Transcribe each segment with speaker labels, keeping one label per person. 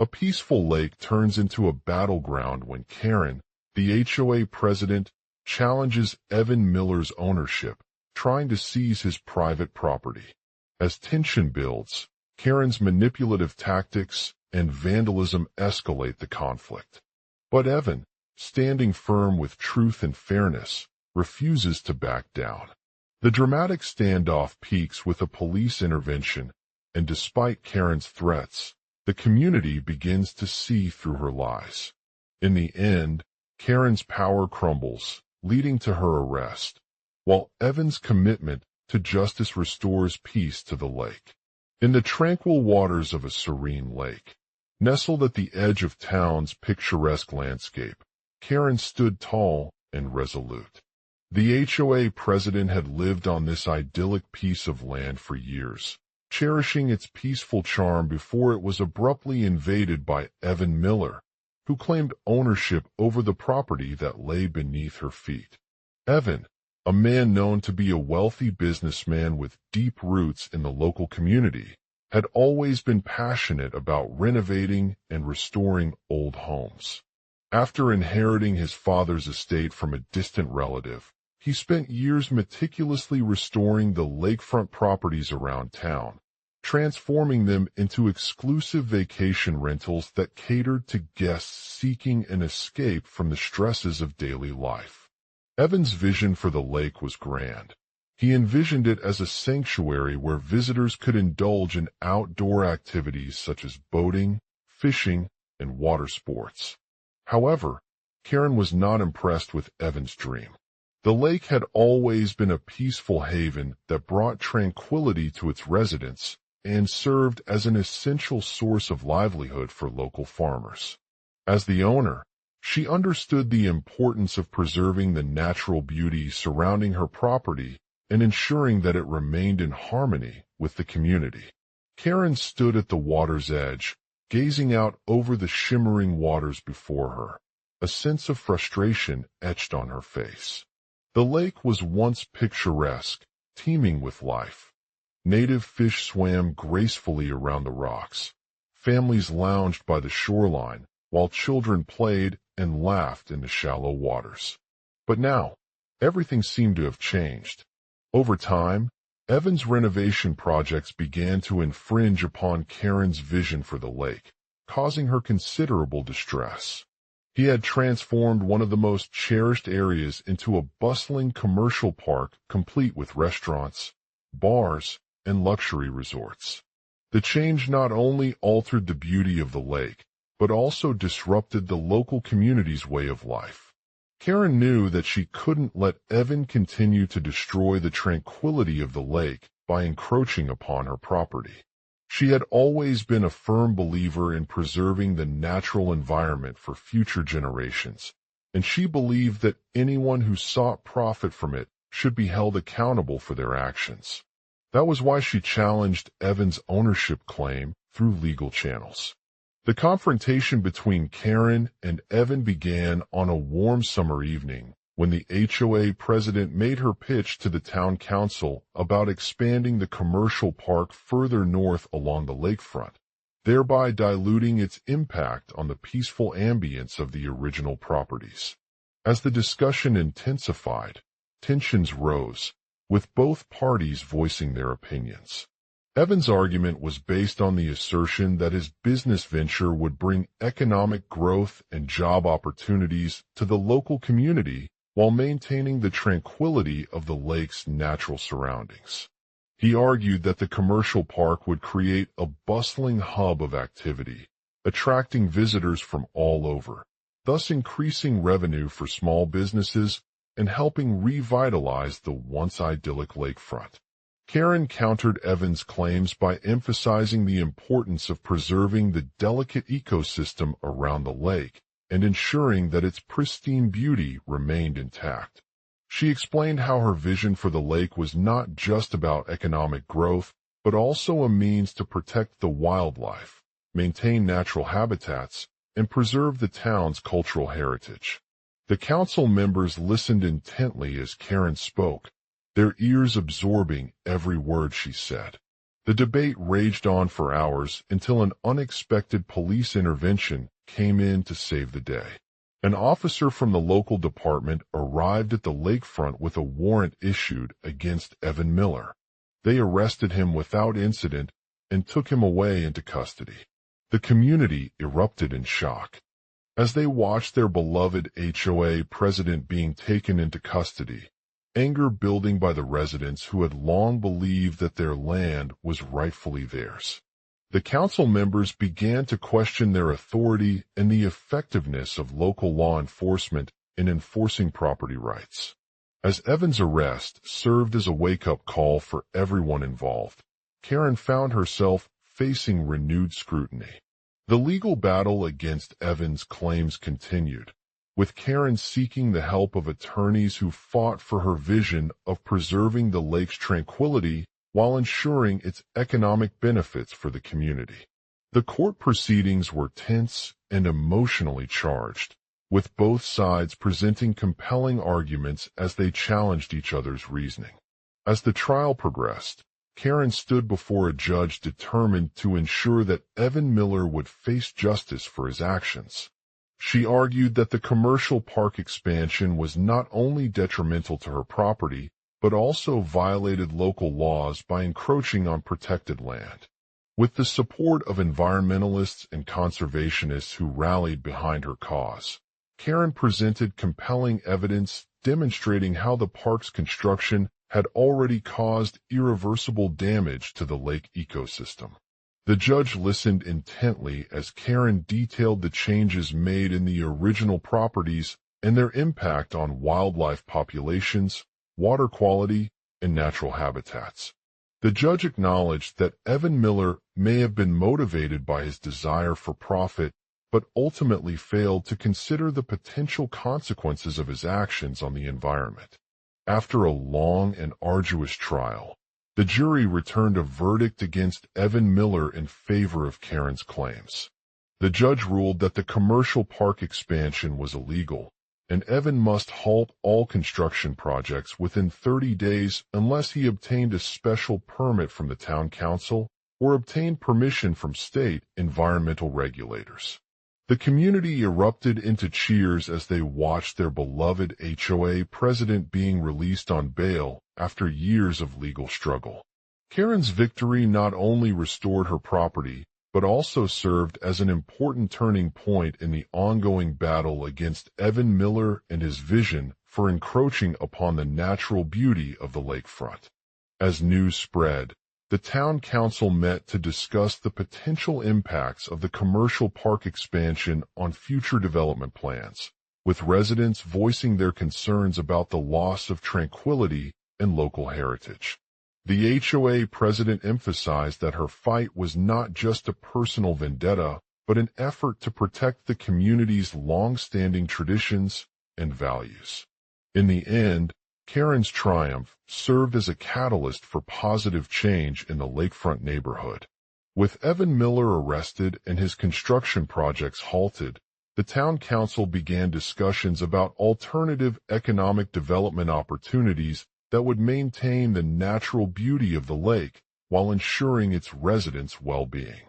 Speaker 1: A peaceful lake turns into a battleground when Karen, the HOA president, challenges Evan Miller's ownership, trying to seize his private property. As tension builds, Karen's manipulative tactics and vandalism escalate the conflict. But Evan, standing firm with truth and fairness, refuses to back down. The dramatic standoff peaks with a police intervention, and despite Karen's threats, the community begins to see through her lies. In the end, Karen's power crumbles, leading to her arrest, while Evan's commitment to justice restores peace to the lake. In the tranquil waters of a serene lake, nestled at the edge of town's picturesque landscape, Karen stood tall and resolute. The HOA president had lived on this idyllic piece of land for years, cherishing its peaceful charm before it was abruptly invaded by Evan Miller, who claimed ownership over the property that lay beneath her feet. Evan, a man known to be a wealthy businessman with deep roots in the local community, had always been passionate about renovating and restoring old homes. After inheriting his father's estate from a distant relative, he spent years meticulously restoring the lakefront properties around town, transforming them into exclusive vacation rentals that catered to guests seeking an escape from the stresses of daily life. Evan's vision for the lake was grand. He envisioned it as a sanctuary where visitors could indulge in outdoor activities such as boating, fishing, and water sports. However, Karen was not impressed with Evan's dream. The lake had always been a peaceful haven that brought tranquility to its residents and served as an essential source of livelihood for local farmers. As the owner, she understood the importance of preserving the natural beauty surrounding her property and ensuring that it remained in harmony with the community. Karen stood at the water's edge, gazing out over the shimmering waters before her, a sense of frustration etched on her face. The lake was once picturesque, teeming with life. Native fish swam gracefully around the rocks. Families lounged by the shoreline, while children played and laughed in the shallow waters. But now, everything seemed to have changed. Over time, Evan's renovation projects began to infringe upon Karen's vision for the lake, causing her considerable distress. He had transformed one of the most cherished areas into a bustling commercial park complete with restaurants, bars, and luxury resorts. The change not only altered the beauty of the lake, but also disrupted the local community's way of life. Karen knew that she couldn't let Evan continue to destroy the tranquility of the lake by encroaching upon her property. She had always been a firm believer in preserving the natural environment for future generations, and she believed that anyone who sought profit from it should be held accountable for their actions. That was why she challenged Evan's ownership claim through legal channels. The confrontation between Karen and Evan began on a warm summer evening when the HOA president made her pitch to the town council about expanding the commercial park further north along the lakefront, thereby diluting its impact on the peaceful ambience of the original properties. As the discussion intensified, tensions rose, with both parties voicing their opinions. Evan's argument was based on the assertion that his business venture would bring economic growth and job opportunities to the local community while maintaining the tranquility of the lake's natural surroundings. He argued that the commercial park would create a bustling hub of activity, attracting visitors from all over, thus increasing revenue for small businesses and helping revitalize the once idyllic lakefront. Karen countered Evan's claims by emphasizing the importance of preserving the delicate ecosystem around the lake and ensuring that its pristine beauty remained intact. She explained how her vision for the lake was not just about economic growth, but also a means to protect the wildlife, maintain natural habitats, and preserve the town's cultural heritage. The council members listened intently as Karen spoke, their ears absorbing every word she said. The debate raged on for hours until an unexpected police intervention came in to save the day. An officer from the local department arrived at the lakefront with a warrant issued against Evan Miller. They arrested him without incident and took him away into custody. The community erupted in shock. As they watched their beloved HOA president being taken into custody, anger building by the residents who had long believed that their land was rightfully theirs. The council members began to question their authority and the effectiveness of local law enforcement in enforcing property rights. As Evan's arrest served as a wake-up call for everyone involved, Karen found herself facing renewed scrutiny. The legal battle against Evan's claims continued, with Karen seeking the help of attorneys who fought for her vision of preserving the lake's tranquility while ensuring its economic benefits for the community. The court proceedings were tense and emotionally charged, with both sides presenting compelling arguments as they challenged each other's reasoning. As the trial progressed, Karen stood before a judge determined to ensure that Evan Miller would face justice for his actions. She argued that the commercial park expansion was not only detrimental to her property, but also violated local laws by encroaching on protected land. With the support of environmentalists and conservationists who rallied behind her cause, Karen presented compelling evidence demonstrating how the park's construction had already caused irreversible damage to the lake ecosystem. The judge listened intently as Karen detailed the changes made in the original properties and their impact on wildlife populations, water quality, and natural habitats. The judge acknowledged that Evan Miller may have been motivated by his desire for profit, but ultimately failed to consider the potential consequences of his actions on the environment. After a long and arduous trial, the jury returned a verdict against Evan Miller in favor of Karen's claims. The judge ruled that the commercial park expansion was illegal, and Evan must halt all construction projects within 30 days unless he obtained a special permit from the town council or obtained permission from state environmental regulators. The community erupted into cheers as they watched their beloved HOA president being released on bail after years of legal struggle. Karen's victory not only restored her property, but also served as an important turning point in the ongoing battle against Evan Miller and his vision for encroaching upon the natural beauty of the lakefront. As news spread, the town council met to discuss the potential impacts of the commercial park expansion on future development plans, with residents voicing their concerns about the loss of tranquility and local heritage. The HOA president emphasized that her fight was not just a personal vendetta, but an effort to protect the community's long-standing traditions and values. In the end, Karen's triumph served as a catalyst for positive change in the lakefront neighborhood. With Evan Miller arrested and his construction projects halted, the town council began discussions about alternative economic development opportunities that would maintain the natural beauty of the lake while ensuring its residents' well-being.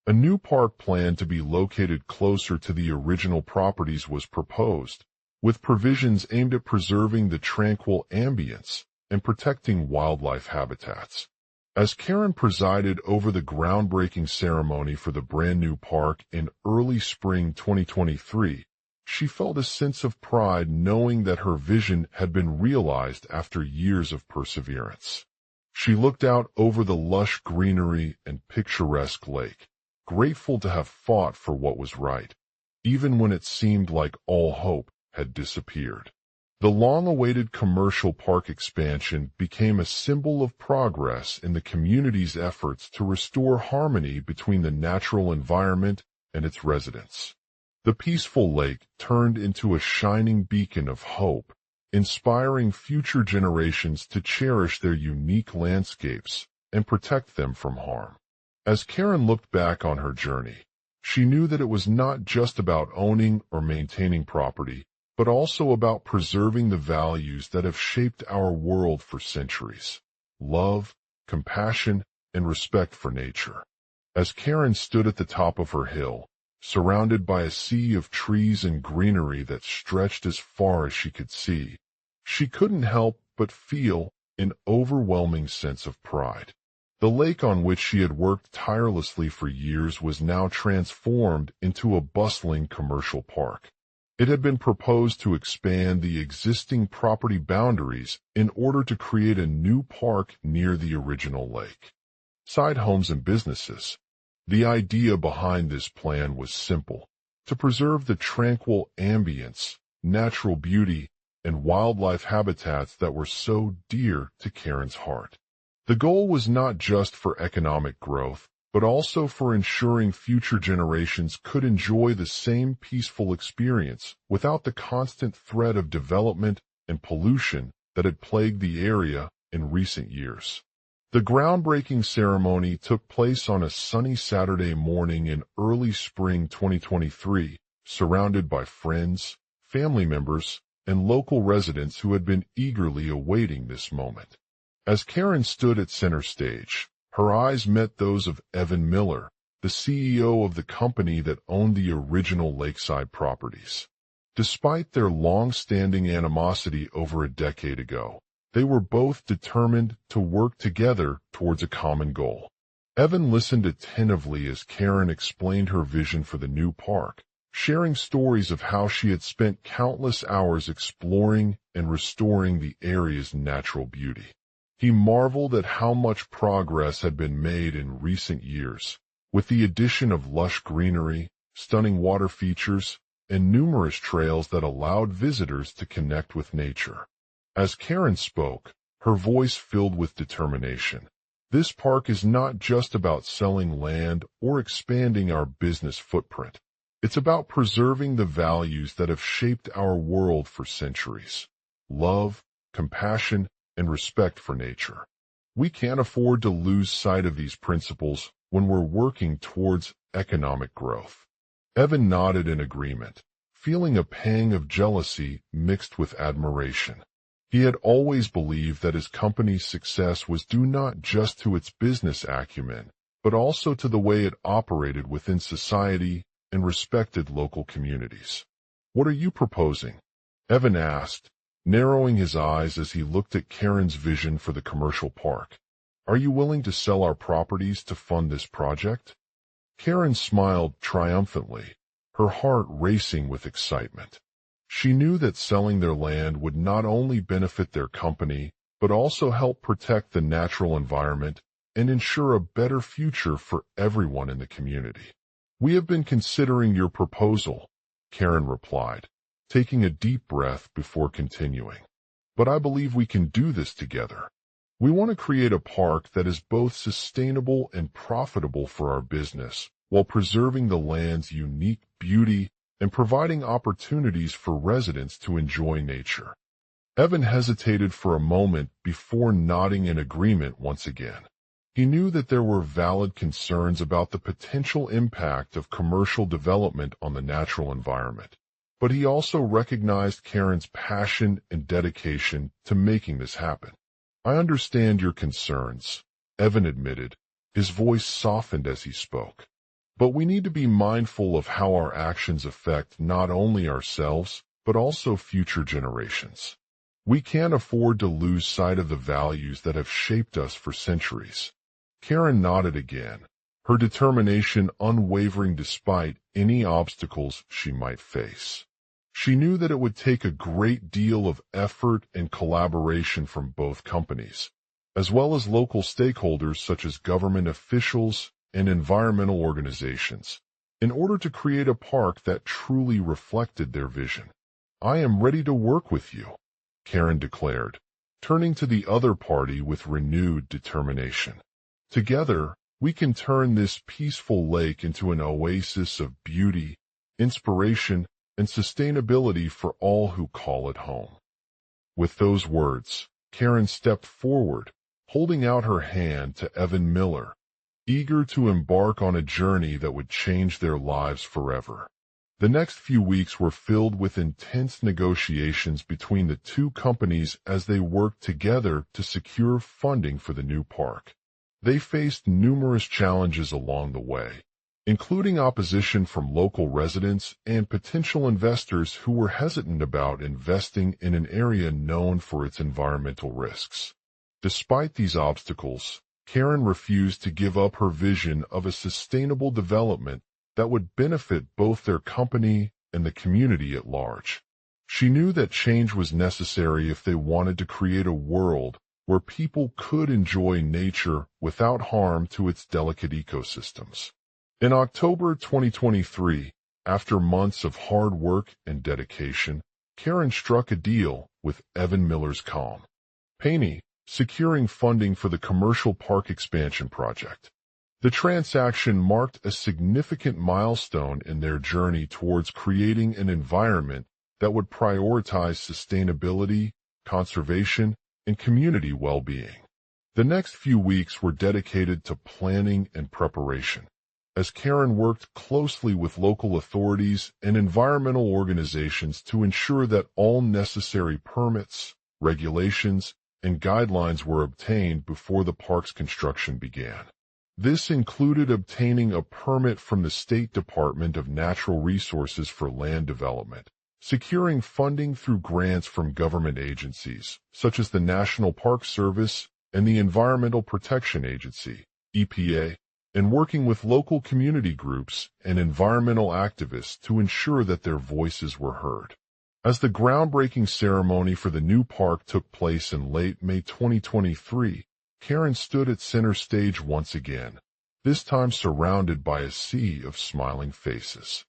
Speaker 1: A new park plan to be located closer to the original properties was proposed, with provisions aimed at preserving the tranquil ambience and protecting wildlife habitats. As Karen presided over the groundbreaking ceremony for the brand-new park in early spring 2023, she felt a sense of pride knowing that her vision had been realized after years of perseverance. She looked out over the lush greenery and picturesque lake, grateful to have fought for what was right, even when it seemed like all hope had disappeared. The long-awaited commercial park expansion became a symbol of progress in the community's efforts to restore harmony between the natural environment and its residents. The peaceful lake turned into a shining beacon of hope, inspiring future generations to cherish their unique landscapes and protect them from harm. As Karen looked back on her journey, she knew that it was not just about owning or maintaining property, but also about preserving the values that have shaped our world for centuries: love, compassion, and respect for nature. As Karen stood at the top of her hill, surrounded by a sea of trees and greenery that stretched as far as she could see, she couldn't help but feel an overwhelming sense of pride. The lake on which she had worked tirelessly for years was now transformed into a bustling commercial park. It had been proposed to expand the existing property boundaries in order to create a new park near the original lake. Side homes and businesses. The idea behind this plan was simple: to preserve the tranquil ambience, natural beauty, and wildlife habitats that were so dear to Karen's heart. The goal was not just for economic growth, but also for ensuring future generations could enjoy the same peaceful experience without the constant threat of development and pollution that had plagued the area in recent years. The groundbreaking ceremony took place on a sunny Saturday morning in early spring 2023, surrounded by friends, family members, and local residents who had been eagerly awaiting this moment. As Karen stood at center stage, her eyes met those of Evan Miller, the CEO of the company that owned the original lakeside properties. Despite their long-standing animosity over a decade ago, they were both determined to work together towards a common goal. Evan listened attentively as Karen explained her vision for the new park, sharing stories of how she had spent countless hours exploring and restoring the area's natural beauty. He marveled at how much progress had been made in recent years, with the addition of lush greenery, stunning water features, and numerous trails that allowed visitors to connect with nature. As Karen spoke, her voice filled with determination. This park is not just about selling land or expanding our business footprint. It's about preserving the values that have shaped our world for centuries: love, compassion, and respect for nature. We can't afford to lose sight of these principles when we're working towards economic growth. Evan nodded in agreement, feeling a pang of jealousy mixed with admiration. He had always believed that his company's success was due not just to its business acumen, but also to the way it operated within society and respected local communities. "What are you proposing?" Evan asked, narrowing his eyes as he looked at Karen's vision for the commercial park. "Are you willing to sell our properties to fund this project?" Karen smiled triumphantly, her heart racing with excitement. She knew that selling their land would not only benefit their company, but also help protect the natural environment and ensure a better future for everyone in the community. "We have been considering your proposal," Karen replied, taking a deep breath before continuing. "But I believe we can do this together. We want to create a park that is both sustainable and profitable for our business, while preserving the land's unique beauty and providing opportunities for residents to enjoy nature." Evan hesitated for a moment before nodding in agreement once again. He knew that there were valid concerns about the potential impact of commercial development on the natural environment, but he also recognized Karen's passion and dedication to making this happen. "I understand your concerns," Evan admitted, his voice softened as he spoke. "But we need to be mindful of how our actions affect not only ourselves, but also future generations. We can't afford to lose sight of the values that have shaped us for centuries." Karen nodded again, her determination unwavering despite any obstacles she might face. She knew that it would take a great deal of effort and collaboration from both companies, as well as local stakeholders such as government officials and environmental organizations, in order to create a park that truly reflected their vision. "I am ready to work with you," Karen declared, turning to the other party with renewed determination. "Together, we can turn this peaceful lake into an oasis of beauty, inspiration, and sustainability for all who call it home." With those words, Karen stepped forward, holding out her hand to Evan Miller, eager to embark on a journey that would change their lives forever. The next few weeks were filled with intense negotiations between the two companies as they worked together to secure funding for the new park. They faced numerous challenges along the way, including opposition from local residents and potential investors who were hesitant about investing in an area known for its environmental risks. Despite these obstacles, Karen refused to give up her vision of a sustainable development that would benefit both their company and the community at large. She knew that change was necessary if they wanted to create a world where people could enjoy nature without harm to its delicate ecosystems. In October 2023, after months of hard work and dedication, Karen struck a deal with Evan Miller's company, securing funding for the commercial park expansion project. The transaction marked a significant milestone in their journey towards creating an environment that would prioritize sustainability, conservation, and community well-being. The next few weeks were dedicated to planning and preparation, as Karen worked closely with local authorities and environmental organizations to ensure that all necessary permits, regulations, and guidelines were obtained before the park's construction began. This included obtaining a permit from the State Department of Natural Resources for land development, securing funding through grants from government agencies, such as the National Park Service and the Environmental Protection Agency, EPA, and working with local community groups and environmental activists to ensure that their voices were heard. As the groundbreaking ceremony for the new park took place in late May 2023, Karen stood at center stage once again, this time surrounded by a sea of smiling faces.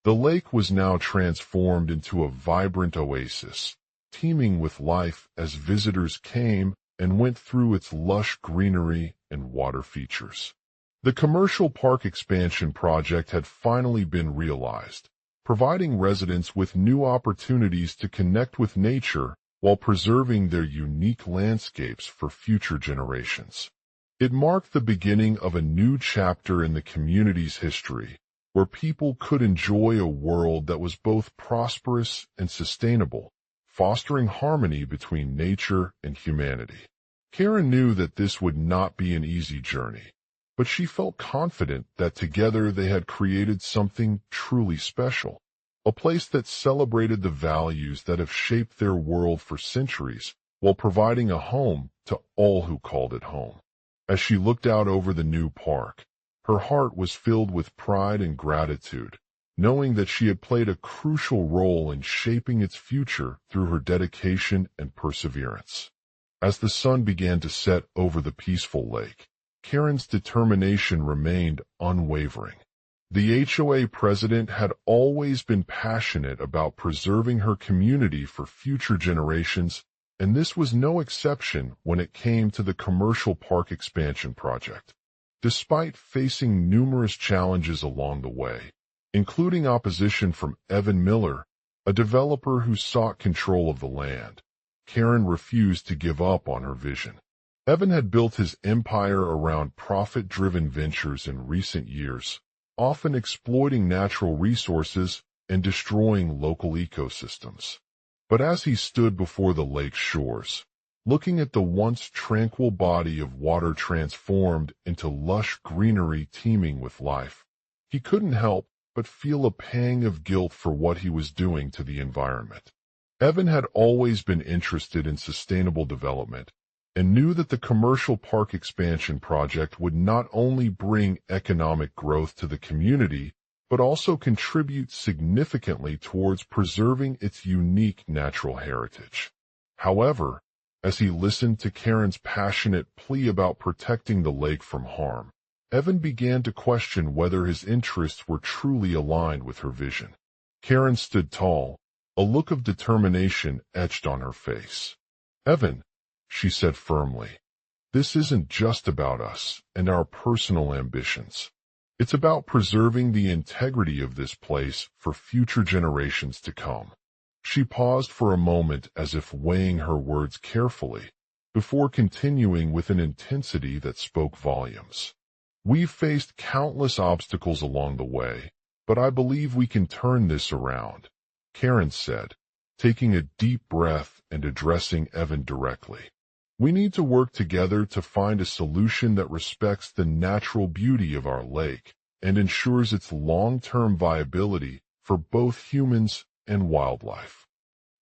Speaker 1: The lake was now transformed into a vibrant oasis, teeming with life as visitors came and went through its lush greenery and water features. The commercial park expansion project had finally been realized, providing residents with new opportunities to connect with nature while preserving their unique landscapes for future generations. It marked the beginning of a new chapter in the community's history, where people could enjoy a world that was both prosperous and sustainable, fostering harmony between nature and humanity. Karen knew that this would not be an easy journey, but she felt confident that together they had created something truly special, a place that celebrated the values that have shaped their world for centuries, while providing a home to all who called it home. As she looked out over the new park, her heart was filled with pride and gratitude, knowing that she had played a crucial role in shaping its future through her dedication and perseverance. As the sun began to set over the peaceful lake, Karen's determination remained unwavering. The HOA president had always been passionate about preserving her community for future generations, and this was no exception when it came to the commercial park expansion project. Despite facing numerous challenges along the way, including opposition from Evan Miller, a developer who sought control of the land, Karen refused to give up on her vision. Evan had built his empire around profit-driven ventures in recent years, often exploiting natural resources and destroying local ecosystems. But as he stood before the lake's shores, looking at the once tranquil body of water transformed into lush greenery teeming with life, he couldn't help but feel a pang of guilt for what he was doing to the environment. Evan had always been interested in sustainable development and knew that the commercial park expansion project would not only bring economic growth to the community, but also contribute significantly towards preserving its unique natural heritage. However, as he listened to Karen's passionate plea about protecting the lake from harm, Evan began to question whether his interests were truly aligned with her vision. Karen stood tall, a look of determination etched on her face. "Evan," she said firmly, "this isn't just about us and our personal ambitions. It's about preserving the integrity of this place for future generations to come." She paused for a moment as if weighing her words carefully, before continuing with an intensity that spoke volumes. "We've faced countless obstacles along the way, but I believe we can turn this around," Karen said, taking a deep breath and addressing Evan directly. We need to work together to find a solution that respects the natural beauty of our lake and ensures its long-term viability for both humans and wildlife.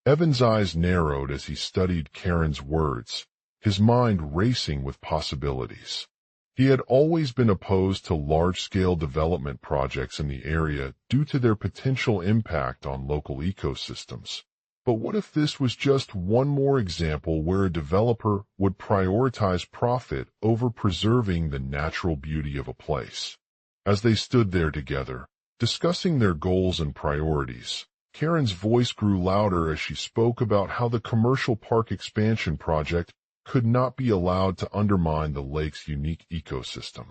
Speaker 1: Evan's eyes narrowed as he studied Karen's words, his mind racing with possibilities. He had always been opposed to large-scale development projects in the area due to their potential impact on local ecosystems. But what if this was just one more example where a developer would prioritize profit over preserving the natural beauty of a place? As they stood there together, discussing their goals and priorities, Karen's voice grew louder as she spoke about how the commercial park expansion project could not be allowed to undermine the lake's unique ecosystem.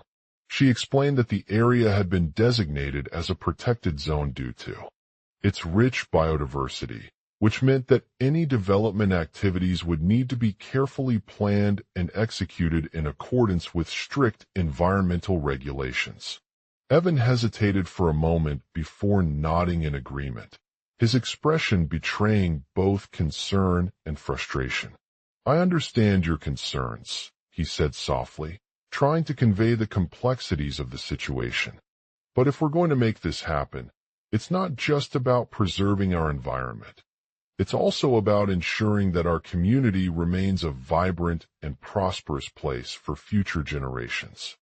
Speaker 1: She explained that the area had been designated as a protected zone due to its rich biodiversity, which meant that any development activities would need to be carefully planned and executed in accordance with strict environmental regulations. Evan hesitated for a moment before nodding in agreement, his expression betraying both concern and frustration. "I understand your concerns," he said softly, trying to convey the complexities of the situation. "But if we're going to make this happen, it's not just about preserving our environment. It's also about ensuring that our community remains a vibrant and prosperous place for future generations."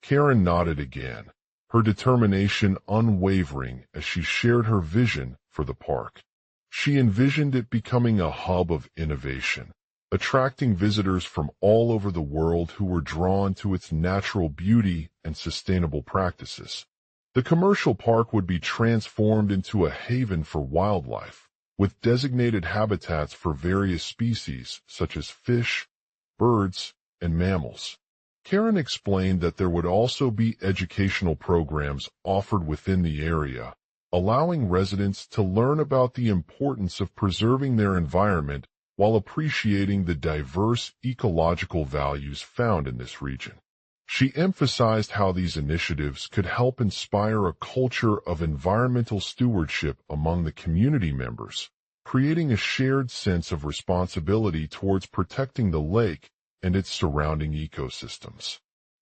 Speaker 1: Karen nodded again, her determination unwavering as she shared her vision for the park. She envisioned it becoming a hub of innovation, attracting visitors from all over the world who were drawn to its natural beauty and sustainable practices. The commercial park would be transformed into a haven for wildlife, with designated habitats for various species such as fish, birds, and mammals. Karen explained that there would also be educational programs offered within the area, allowing residents to learn about the importance of preserving their environment while appreciating the diverse ecological values found in this region. She emphasized how these initiatives could help inspire a culture of environmental stewardship among the community members, creating a shared sense of responsibility towards protecting the lake and its surrounding ecosystems.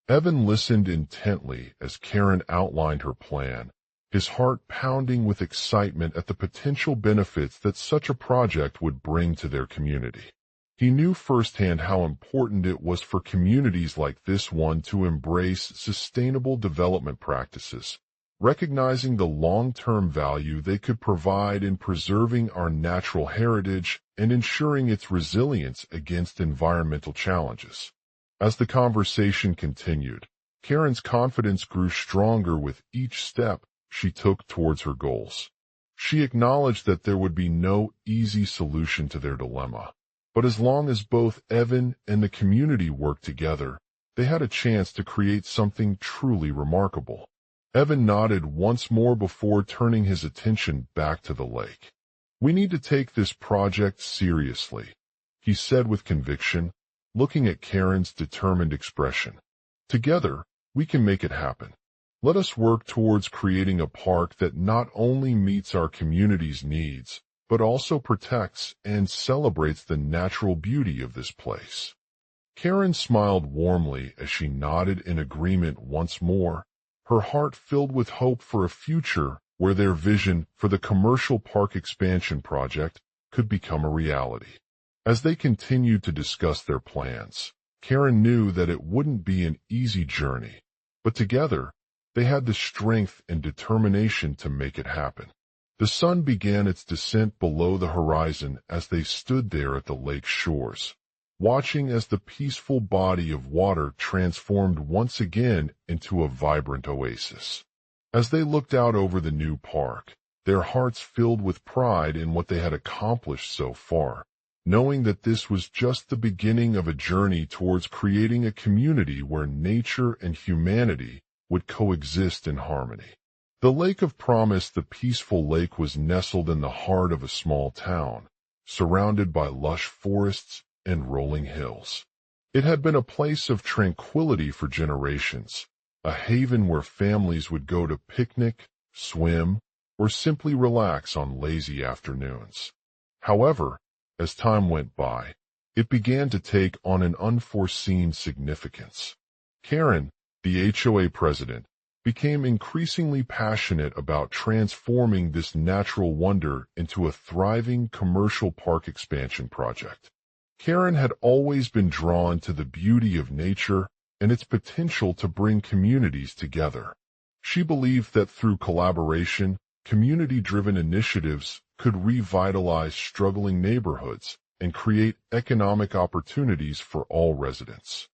Speaker 1: Evan listened intently as Karen outlined her plan, his heart pounding with excitement at the potential benefits that such a project would bring to their community. He knew firsthand how important it was for communities like this one to embrace sustainable development practices, recognizing the long-term value they could provide in preserving our natural heritage and ensuring its resilience against environmental challenges. As the conversation continued, Karen's confidence grew stronger with each step she took towards her goals. She acknowledged that there would be no easy solution to their dilemma, but as long as both Evan and the community worked together, they had a chance to create something truly remarkable. Evan nodded once more before turning his attention back to the lake. "We need to take this project seriously," he said with conviction, looking at Karen's determined expression. "Together, we can make it happen. Let us work towards creating a park that not only meets our community's needs, but also protects and celebrates the natural beauty of this place." Karen smiled warmly as she nodded in agreement once more, her heart filled with hope for a future where their vision for the commercial park expansion project could become a reality. As they continued to discuss their plans, Karen knew that it wouldn't be an easy journey, but together, they had the strength and determination to make it happen. The sun began its descent below the horizon as they stood there at the lake's shores, watching as the peaceful body of water transformed once again into a vibrant oasis. As they looked out over the new park, their hearts filled with pride in what they had accomplished so far, knowing that this was just the beginning of a journey towards creating a community where nature and humanity would coexist in harmony. The Lake of Promise, the peaceful lake, was nestled in the heart of a small town, surrounded by lush forests and rolling hills. It had been a place of tranquility for generations, a haven where families would go to picnic, swim, or simply relax on lazy afternoons. However, as time went by, it began to take on an unforeseen significance. Karen, the HOA president, became increasingly passionate about transforming this natural wonder into a thriving commercial park expansion project. Karen had always been drawn to the beauty of nature and its potential to bring communities together. She believed that through collaboration, community-driven initiatives could revitalize struggling neighborhoods and create economic opportunities for all residents.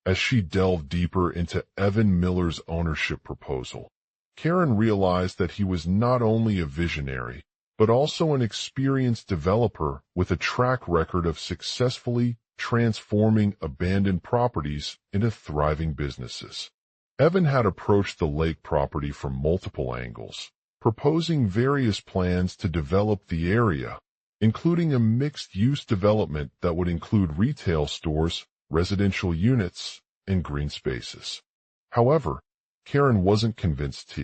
Speaker 1: As she delved deeper into Evan Miller's ownership proposal, Karen realized that he was not only a visionary, but also an experienced developer with a track record of successfully transforming abandoned properties into thriving businesses. Evan had approached the lake property from multiple angles, proposing various plans to develop the area, including a mixed-use development that would include retail stores, residential units, and green spaces. However, Karen wasn't convinced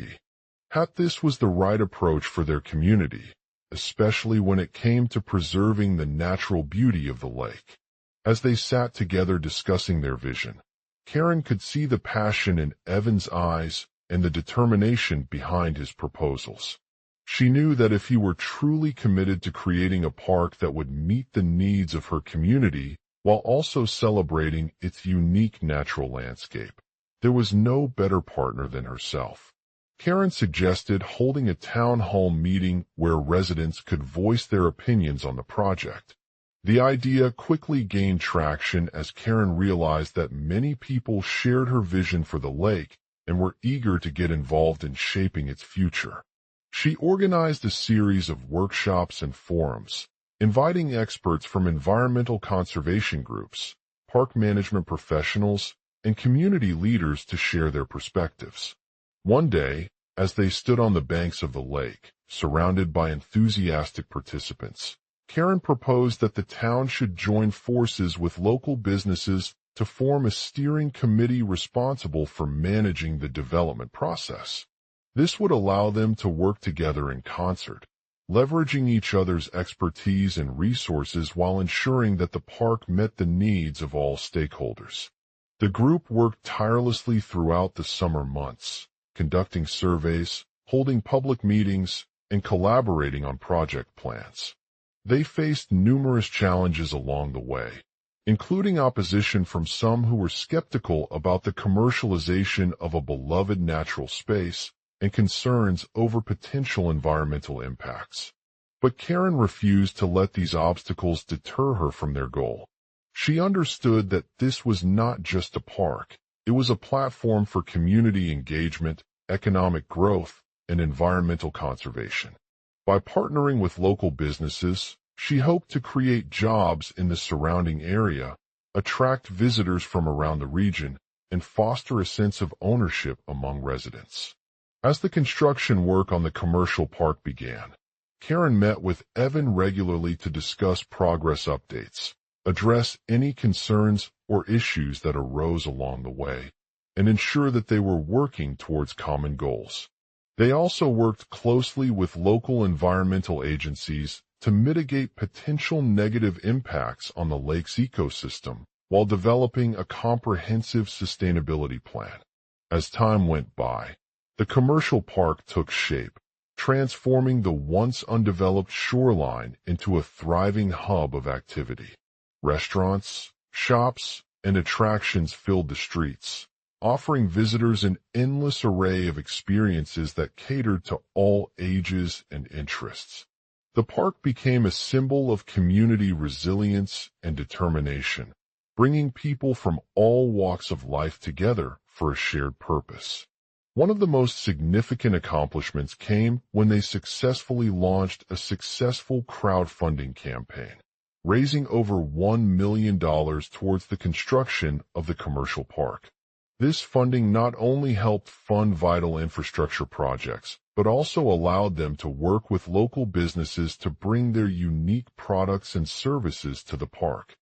Speaker 1: that this was the right approach for their community, especially when it came to preserving the natural beauty of the lake. As they sat together discussing their vision, Karen could see the passion in Evan's eyes and the determination behind his proposals. She knew that if he were truly committed to creating a park that would meet the needs of her community while also celebrating its unique natural landscape, there was no better partner than herself. Karen suggested holding a town hall meeting where residents could voice their opinions on the project. The idea quickly gained traction as Karen realized that many people shared her vision for the lake and were eager to get involved in shaping its future. She organized a series of workshops and forums, inviting experts from environmental conservation groups, park management professionals, and community leaders to share their perspectives. One day, as they stood on the banks of the lake, surrounded by enthusiastic participants, Karen proposed that the town should join forces with local businesses to form a steering committee responsible for managing the development process. This would allow them to work together in concert, leveraging each other's expertise and resources while ensuring that the park met the needs of all stakeholders. The group worked tirelessly throughout the summer months, conducting surveys, holding public meetings, and collaborating on project plans. They faced numerous challenges along the way, including opposition from some who were skeptical about the commercialization of a beloved natural space and concerns over potential environmental impacts. But Karen refused to let these obstacles deter her from their goal. She understood that this was not just a park, it was a platform for community engagement, economic growth, and environmental conservation. By partnering with local businesses, she hoped to create jobs in the surrounding area, attract visitors from around the region, and foster a sense of ownership among residents. As the construction work on the commercial park began, Karen met with Evan regularly to discuss progress updates, address any concerns or issues that arose along the way, and ensure that they were working towards common goals. They also worked closely with local environmental agencies to mitigate potential negative impacts on the lake's ecosystem while developing a comprehensive sustainability plan. As time went by, the commercial park took shape, transforming the once undeveloped shoreline into a thriving hub of activity. Restaurants, shops, and attractions filled the streets, offering visitors an endless array of experiences that catered to all ages and interests. The park became a symbol of community resilience and determination, bringing people from all walks of life together for a shared purpose. One of the most significant accomplishments came when they successfully launched a successful crowdfunding campaign, raising over $1 million towards the construction of the commercial park. This funding not only helped fund vital infrastructure projects, but also allowed them to work with local businesses to bring their unique products and services to the park.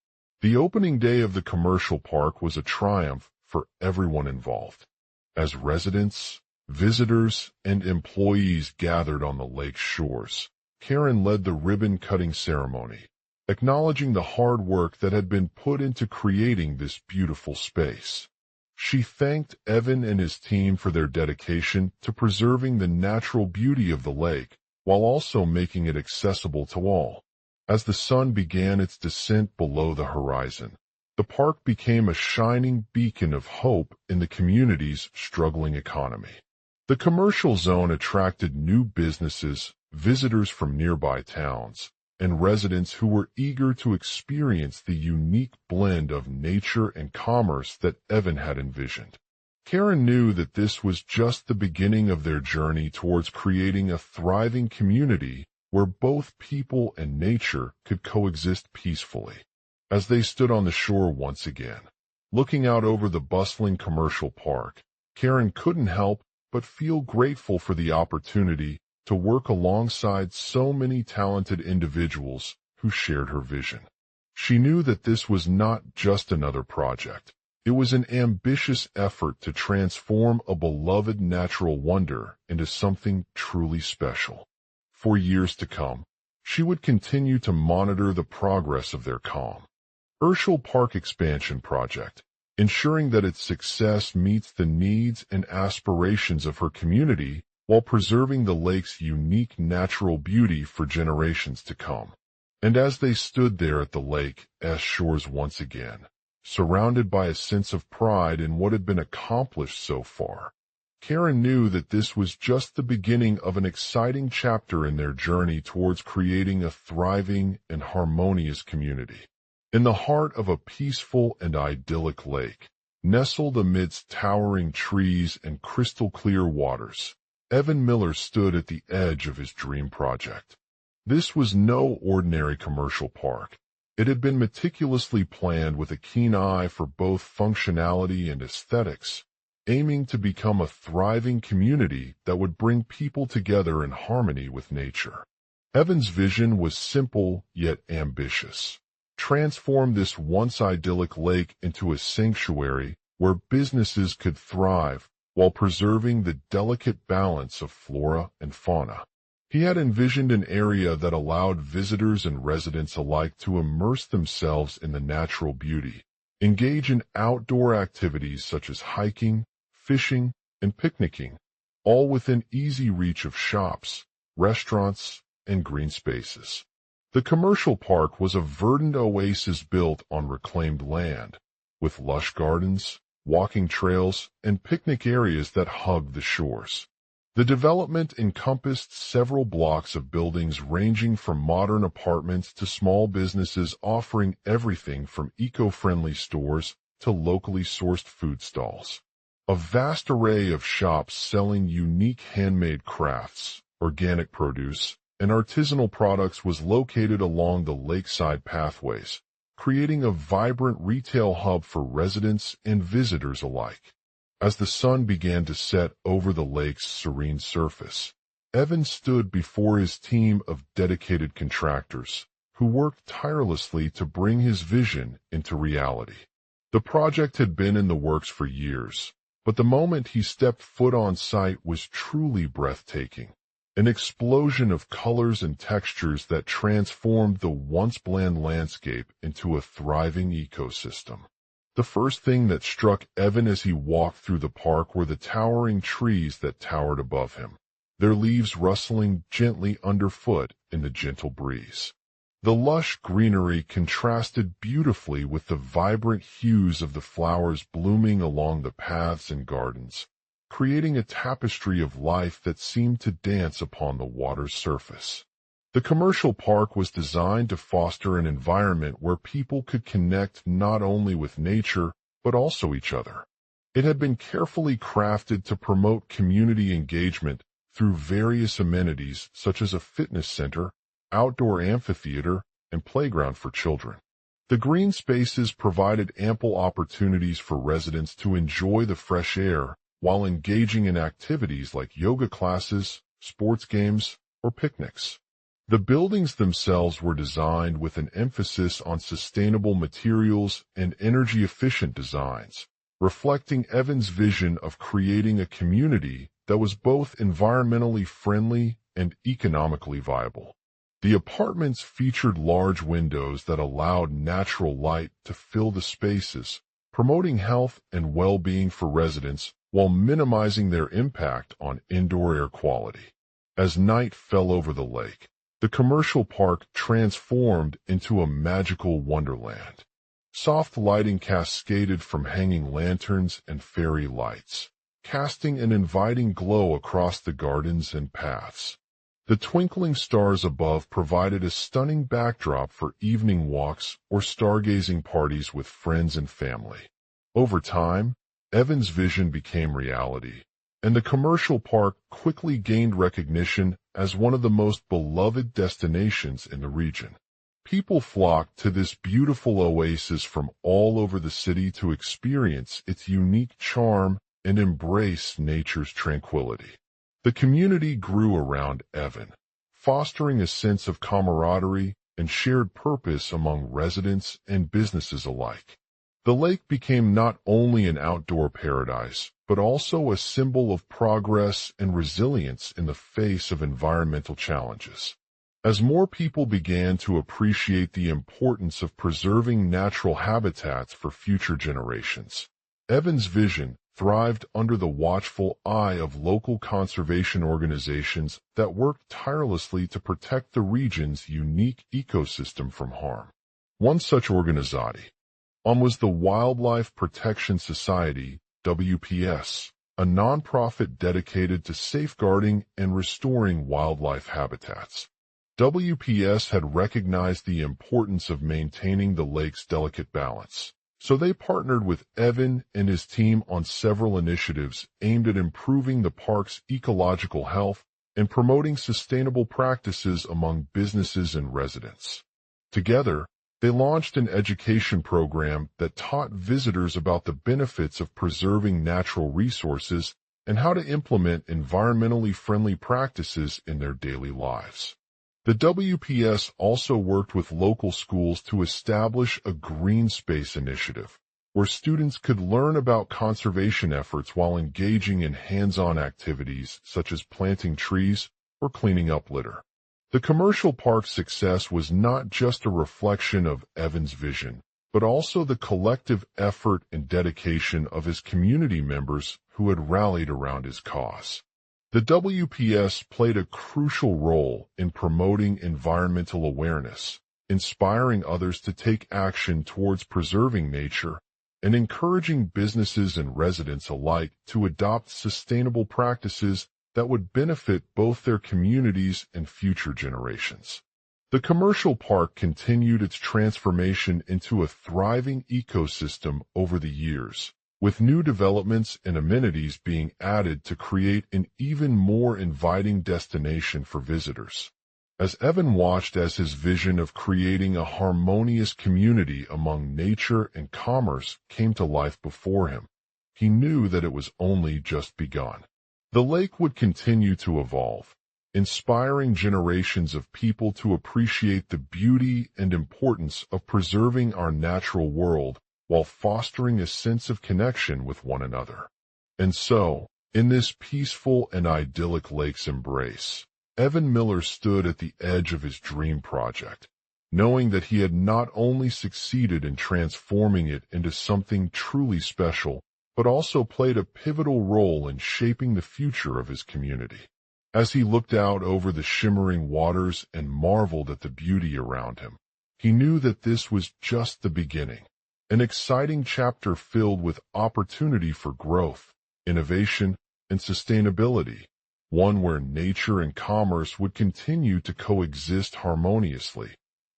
Speaker 1: The opening day of the commercial park was a triumph for everyone involved. As residents, visitors, and employees gathered on the lake's shores, Karen led the ribbon-cutting ceremony, acknowledging the hard work that had been put into creating this beautiful space. She thanked Evan and his team for their dedication to preserving the natural beauty of the lake, while also making it accessible to all. As the sun began its descent below the horizon, the park became a shining beacon of hope in the community's struggling economy. The commercial zone attracted new businesses, visitors from nearby towns, and residents who were eager to experience the unique blend of nature and commerce that Evan had envisioned. Karen knew that this was just the beginning of their journey towards creating a thriving community where both people and nature could coexist peacefully. As they stood on the shore once again, looking out over the bustling commercial park, Karen couldn't help but feel grateful for the opportunity to work alongside so many talented individuals who shared her vision. She knew that this was not just another project. It was an ambitious effort to transform a beloved natural wonder into something truly special. For years to come, she would continue to monitor the progress of their Herschel Park expansion project, ensuring that its success meets the needs and aspirations of her community while preserving the lake's unique natural beauty for generations to come. And as they stood there at the lake's shores once again, surrounded by a sense of pride in what had been accomplished so far, Karen knew that this was just the beginning of an exciting chapter in their journey towards creating a thriving and harmonious community. In the heart of a peaceful and idyllic lake, nestled amidst towering trees and crystal-clear waters, Evan Miller stood at the edge of his dream project. This was no ordinary commercial park. It had been meticulously planned with a keen eye for both functionality and aesthetics, aiming to become a thriving community that would bring people together in harmony with nature. Evan's vision was simple yet ambitious. Transform this once idyllic lake into a sanctuary where businesses could thrive while preserving the delicate balance of flora and fauna. He had envisioned an area that allowed visitors and residents alike to immerse themselves in the natural beauty, engage in outdoor activities such as hiking, fishing, and picnicking, all within easy reach of shops, restaurants, and green spaces. The commercial park was a verdant oasis built on reclaimed land, with lush gardens, walking trails, and picnic areas that hugged the shores. The development encompassed several blocks of buildings ranging from modern apartments to small businesses offering everything from eco-friendly stores to locally sourced food stalls. A vast array of shops selling unique handmade crafts, organic produce, and artisanal products was located along the lakeside pathways, creating a vibrant retail hub for residents and visitors alike. As the sun began to set over the lake's serene surface, Evan stood before his team of dedicated contractors, who worked tirelessly to bring his vision into reality. The project had been in the works for years, but the moment he stepped foot on site was truly breathtaking. An explosion of colors and textures that transformed the once bland landscape into a thriving ecosystem. The first thing that struck Evan as he walked through the park were the towering trees that towered above him, their leaves rustling gently underfoot in the gentle breeze. The lush greenery contrasted beautifully with the vibrant hues of the flowers blooming along the paths and gardens, creating a tapestry of life that seemed to dance upon the water's surface. The commercial park was designed to foster an environment where people could connect not only with nature, but also each other. It had been carefully crafted to promote community engagement through various amenities such as a fitness center, outdoor amphitheater, and playground for children. The green spaces provided ample opportunities for residents to enjoy the fresh air while engaging in activities like yoga classes, sports games, or picnics. The buildings themselves were designed with an emphasis on sustainable materials and energy-efficient designs, reflecting Evan's vision of creating a community that was both environmentally friendly and economically viable. The apartments featured large windows that allowed natural light to fill the spaces, promoting health and well-being for residents while minimizing their impact on indoor air quality. As night fell over the lake, the commercial park transformed into a magical wonderland. Soft lighting cascaded from hanging lanterns and fairy lights, casting an inviting glow across the gardens and paths. The twinkling stars above provided a stunning backdrop for evening walks or stargazing parties with friends and family. Over time, Evan's vision became reality, and the commercial park quickly gained recognition as one of the most beloved destinations in the region. People flocked to this beautiful oasis from all over the city to experience its unique charm and embrace nature's tranquility. The community grew around Evan, fostering a sense of camaraderie and shared purpose among residents and businesses alike. The lake became not only an outdoor paradise, but also a symbol of progress and resilience in the face of environmental challenges. As more people began to appreciate the importance of preserving natural habitats for future generations, Evan's vision thrived under the watchful eye of local conservation organizations that worked tirelessly to protect the region's unique ecosystem from harm. One such organization was the Wildlife Protection Society, WPS, a nonprofit dedicated to safeguarding and restoring wildlife habitats. WPS had recognized the importance of maintaining the lake's delicate balance, so they partnered with Evan and his team on several initiatives aimed at improving the park's ecological health and promoting sustainable practices among businesses and residents. Together, they launched an education program that taught visitors about the benefits of preserving natural resources and how to implement environmentally friendly practices in their daily lives. The WPS also worked with local schools to establish a green space initiative, where students could learn about conservation efforts while engaging in hands-on activities such as planting trees or cleaning up litter. The commercial park's success was not just a reflection of Evan's vision, but also the collective effort and dedication of his community members who had rallied around his cause. The WPS played a crucial role in promoting environmental awareness, inspiring others to take action towards preserving nature, and encouraging businesses and residents alike to adopt sustainable practices that would benefit both their communities and future generations. The commercial park continued its transformation into a thriving ecosystem over the years, with new developments and amenities being added to create an even more inviting destination for visitors. As Evan watched as his vision of creating a harmonious community among nature and commerce came to life before him, he knew that it was only just begun. The lake would continue to evolve, inspiring generations of people to appreciate the beauty and importance of preserving our natural world while fostering a sense of connection with one another. And so, in this peaceful and idyllic lake's embrace, Evan Miller stood at the edge of his dream project, knowing that he had not only succeeded in transforming it into something truly special, but also played a pivotal role in shaping the future of his community. As he looked out over the shimmering waters and marveled at the beauty around him, he knew that this was just the beginning, an exciting chapter filled with opportunity for growth, innovation, and sustainability, one where nature and commerce would continue to coexist harmoniously,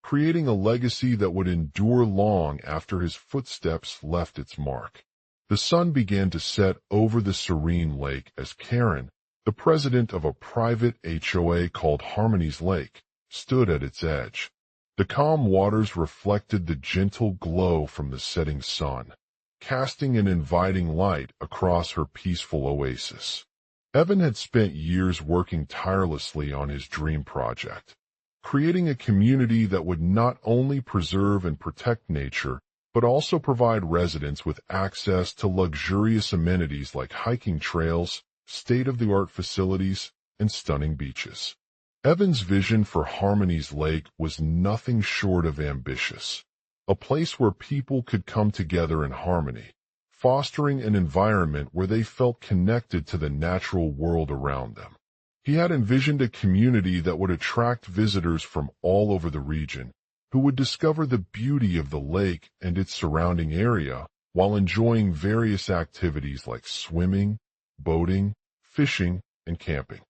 Speaker 1: creating a legacy that would endure long after his footsteps left its mark. The sun began to set over the serene lake as Karen, the president of a private HOA called Harmony's Lake, stood at its edge. The calm waters reflected the gentle glow from the setting sun, casting an inviting light across her peaceful oasis. Evan had spent years working tirelessly on his dream project, creating a community that would not only preserve and protect nature, but also provide residents with access to luxurious amenities like hiking trails, state-of-the-art facilities, and stunning beaches. Evan's vision for Harmony's Lake was nothing short of ambitious. A place where people could come together in harmony, fostering an environment where they felt connected to the natural world around them. He had envisioned a community that would attract visitors from all over the region, who would discover the beauty of the lake and its surrounding area while enjoying various activities like swimming, boating, fishing, and camping.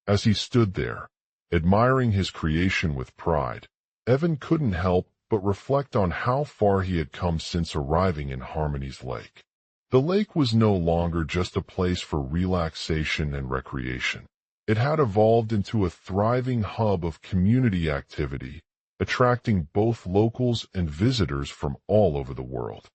Speaker 1: As he stood there, admiring his creation with pride, Evan couldn't help but reflect on how far he had come since arriving in Harmony's Lake. The lake was no longer just a place for relaxation and recreation. It had evolved into a thriving hub of community activity, attracting both locals and visitors from all over the world.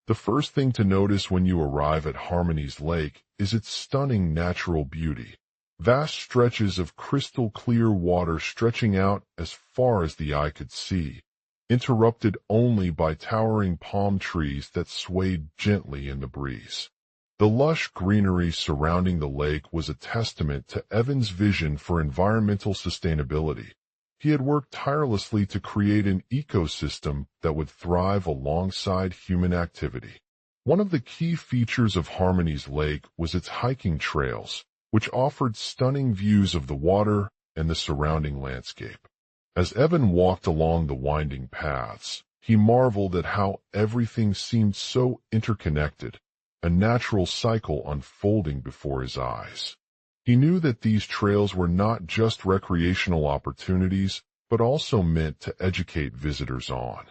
Speaker 1: The first thing to notice when you arrive at Harmony's Lake is its stunning natural beauty. Vast stretches of crystal clear water stretching out as far as the eye could see, interrupted only by towering palm trees that swayed gently in the breeze. The lush greenery surrounding the lake was a testament to Evan's vision for environmental sustainability. He had worked tirelessly to create an ecosystem that would thrive alongside human activity. One of the key features of Harmony's Lake was its hiking trails, which offered stunning views of the water and the surrounding landscape. As Evan walked along the winding paths, he marveled at how everything seemed so interconnected, a natural cycle unfolding before his eyes. He knew that these trails were not just recreational opportunities, but also meant to educate visitors on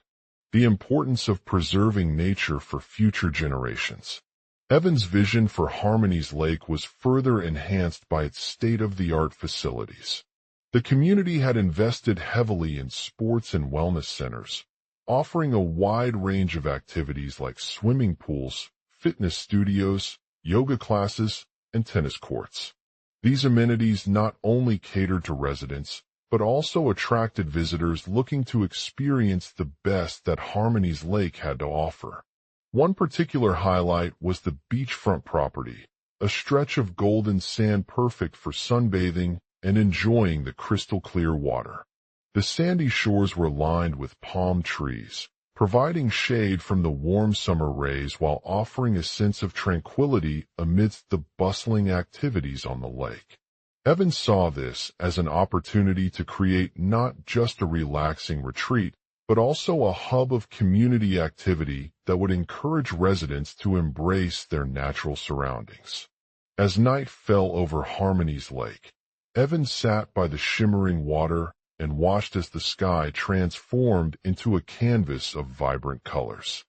Speaker 1: the importance of preserving nature for future generations. Evan's vision for Harmony's Lake was further enhanced by its state-of-the-art facilities. The community had invested heavily in sports and wellness centers, offering a wide range of activities like swimming pools, fitness studios, yoga classes, and tennis courts. These amenities not only catered to residents, but also attracted visitors looking to experience the best that Harmony's Lake had to offer. One particular highlight was the beachfront property, a stretch of golden sand perfect for sunbathing and enjoying the crystal clear water. The sandy shores were lined with palm trees, providing shade from the warm summer rays while offering a sense of tranquility amidst the bustling activities on the lake. Evan saw this as an opportunity to create not just a relaxing retreat, but also a hub of community activity that would encourage residents to embrace their natural surroundings. As night fell over Harmony's Lake, Evan sat by the shimmering water and watched as the sky transformed into a canvas of vibrant colors.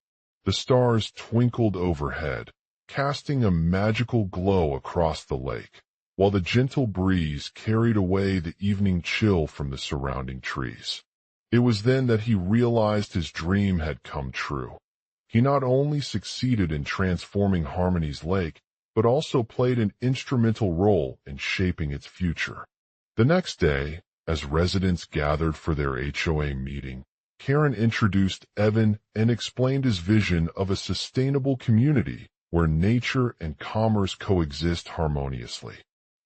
Speaker 1: The stars twinkled overhead, casting a magical glow across the lake, while the gentle breeze carried away the evening chill from the surrounding trees. It was then that he realized his dream had come true. He not only succeeded in transforming Harmony's Lake, but also played an instrumental role in shaping its future. The next day, as residents gathered for their HOA meeting, Karen introduced Evan and explained his vision of a sustainable community where nature and commerce coexist harmoniously.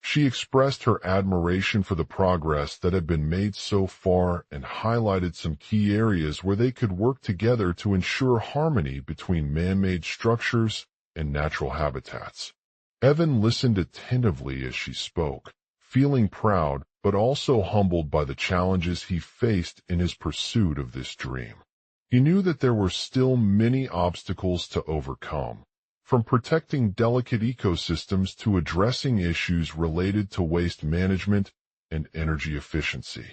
Speaker 1: She expressed her admiration for the progress that had been made so far and highlighted some key areas where they could work together to ensure harmony between man-made structures and natural habitats. Evan listened attentively as she spoke, feeling proud but also humbled by the challenges he faced in his pursuit of this dream. He knew that there were still many obstacles to overcome, from protecting delicate ecosystems to addressing issues related to waste management and energy efficiency.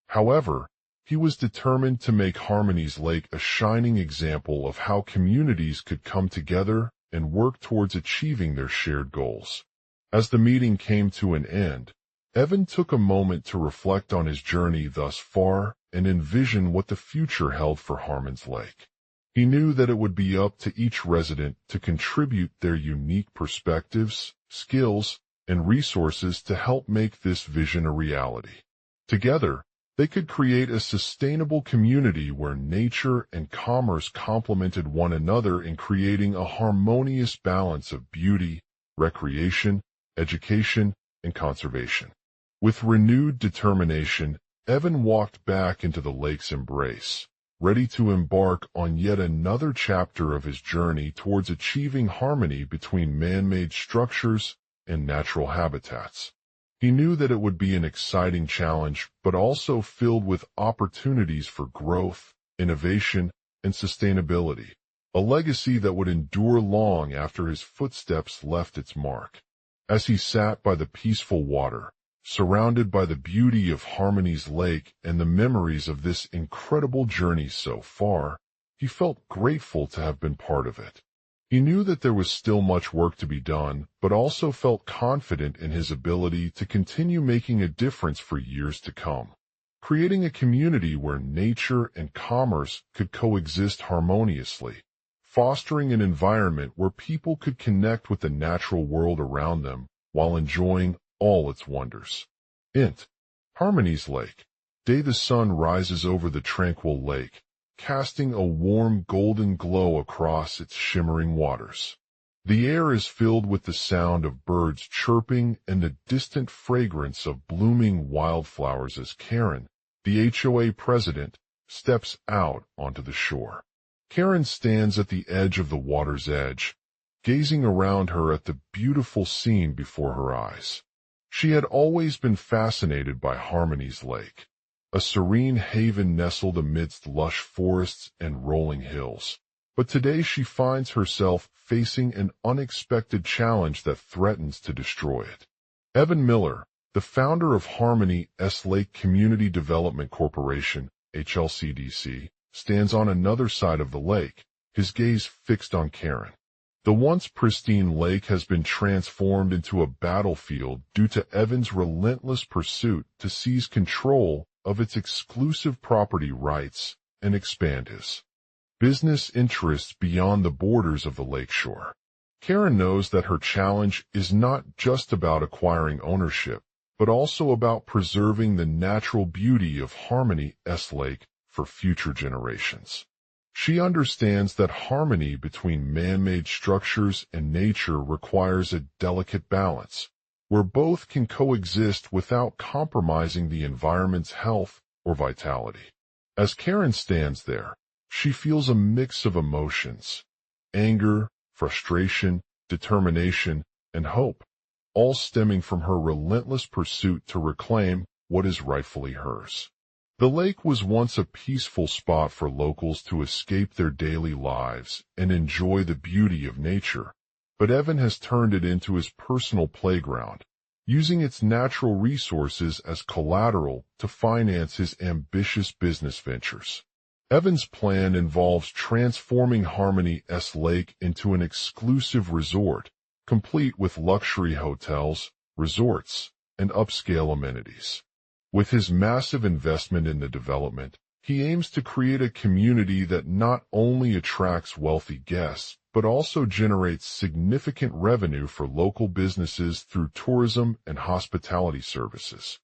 Speaker 1: However, he was determined to make Harmony's Lake a shining example of how communities could come together and work towards achieving their shared goals. As the meeting came to an end, Evan took a moment to reflect on his journey thus far and envision what the future held for Harmony's Lake. He knew that it would be up to each resident to contribute their unique perspectives, skills, and resources to help make this vision a reality. Together, they could create a sustainable community where nature and commerce complemented one another in creating a harmonious balance of beauty, recreation, education, and conservation. With renewed determination, Evan walked back into the lake's embrace, ready to embark on yet another chapter of his journey towards achieving harmony between man-made structures and natural habitats. He knew that it would be an exciting challenge, but also filled with opportunities for growth, innovation, and sustainability, a legacy that would endure long after his footsteps left its mark. As he sat by the peaceful water, surrounded by the beauty of Harmony's Lake and the memories of this incredible journey so far, he felt grateful to have been part of it. He knew that there was still much work to be done, but also felt confident in his ability to continue making a difference for years to come, creating a community where nature and commerce could coexist harmoniously, fostering an environment where people could connect with the natural world around them while enjoying all its wonders. Harmony's Lake. Day the sun rises over the tranquil lake, casting a warm golden glow across its shimmering waters. The air is filled with the sound of birds chirping and the distant fragrance of blooming wildflowers as Karen, the HOA president, steps out onto the shore. Karen stands at the edge of the water's edge, gazing around her at the beautiful scene before her eyes. She had always been fascinated by Harmony's Lake, a serene haven nestled amidst lush forests and rolling hills. But today she finds herself facing an unexpected challenge that threatens to destroy it. Evan Miller, the founder of Harmony's Lake Community Development Corporation, HLCDC, stands on another side of the lake, his gaze fixed on Karen. The once pristine lake has been transformed into a battlefield due to Evan's relentless pursuit to seize control of its exclusive property rights and expand his business interests beyond the borders of the lakeshore. Karen knows that her challenge is not just about acquiring ownership, but also about preserving the natural beauty of Harmony's Lake for future generations. She understands that harmony between man-made structures and nature requires a delicate balance, where both can coexist without compromising the environment's health or vitality. As Karen stands there, she feels a mix of emotions: anger, frustration, determination, and hope, all stemming from her relentless pursuit to reclaim what is rightfully hers. The lake was once a peaceful spot for locals to escape their daily lives and enjoy the beauty of nature, but Evan has turned it into his personal playground, using its natural resources as collateral to finance his ambitious business ventures. Evan's plan involves transforming Harmony's Lake into an exclusive resort, complete with luxury hotels, resorts, and upscale amenities. With his massive investment in the development, he aims to create a community that not only attracts wealthy guests, but also generates significant revenue for local businesses through tourism and hospitality services.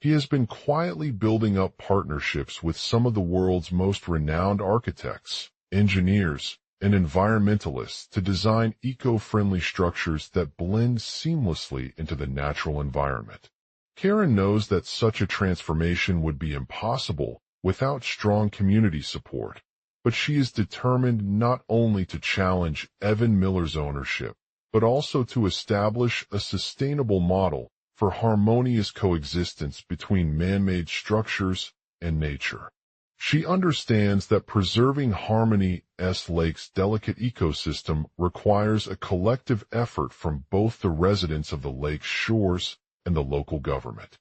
Speaker 1: He has been quietly building up partnerships with some of the world's most renowned architects, engineers, and environmentalists to design eco-friendly structures that blend seamlessly into the natural environment. Karen knows that such a transformation would be impossible without strong community support, but she is determined not only to challenge Evan Miller's ownership, but also to establish a sustainable model for harmonious coexistence between man-made structures and nature. She understands that preserving Harmony's Lake's delicate ecosystem requires a collective effort from both the residents of the lake's shores and the local government.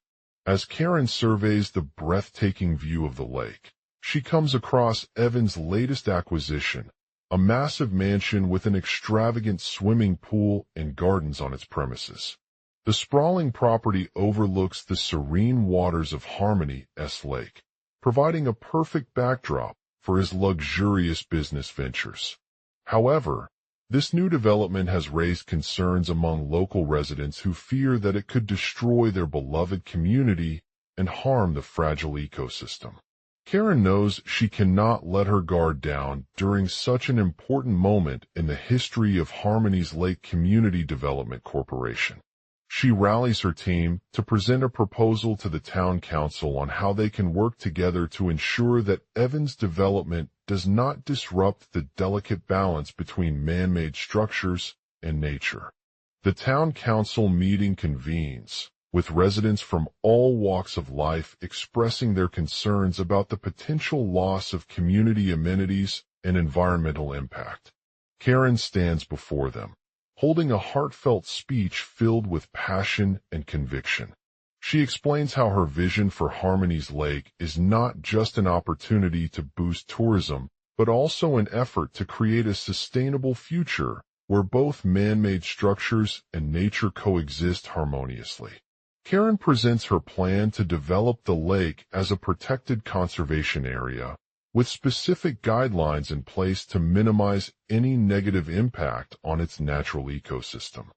Speaker 1: As Karen surveys the breathtaking view of the lake, she comes across Evan's latest acquisition, a massive mansion with an extravagant swimming pool and gardens on its premises. The sprawling property overlooks the serene waters of Harmony's Lake, providing a perfect backdrop for his luxurious business ventures. However, this new development has raised concerns among local residents who fear that it could destroy their beloved community and harm the fragile ecosystem. Karen knows she cannot let her guard down during such an important moment in the history of Harmony's Lake Community Development Corporation. She rallies her team to present a proposal to the town council on how they can work together to ensure that Evan's development does not disrupt the delicate balance between man-made structures and nature. The town council meeting convenes, with residents from all walks of life expressing their concerns about the potential loss of community amenities and environmental impact. Karen stands before them, holding a heartfelt speech filled with passion and conviction. She explains how her vision for Harmony's Lake is not just an opportunity to boost tourism, but also an effort to create a sustainable future where both man-made structures and nature coexist harmoniously. Karen presents her plan to develop the lake as a protected conservation area, with specific guidelines in place to minimize any negative impact on its natural ecosystem.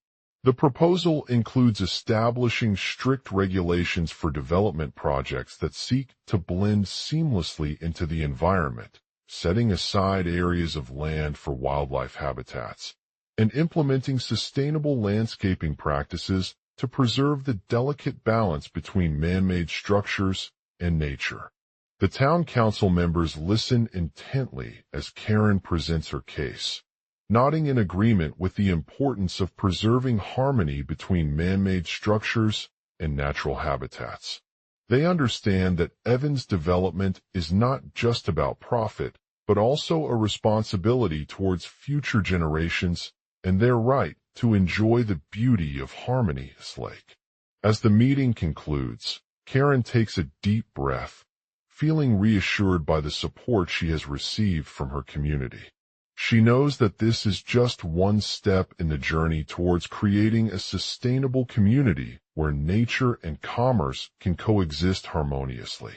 Speaker 1: The proposal includes establishing strict regulations for development projects that seek to blend seamlessly into the environment, setting aside areas of land for wildlife habitats, and implementing sustainable landscaping practices to preserve the delicate balance between man-made structures and nature. The town council members listen intently as Karen presents her case, nodding in agreement with the importance of preserving harmony between man-made structures and natural habitats. They understand that Evan's development is not just about profit, but also a responsibility towards future generations and their right to enjoy the beauty of Harmony's Lake. As the meeting concludes, Karen takes a deep breath, feeling reassured by the support she has received from her community. She knows that this is just one step in the journey towards creating a sustainable community where nature and commerce can coexist harmoniously.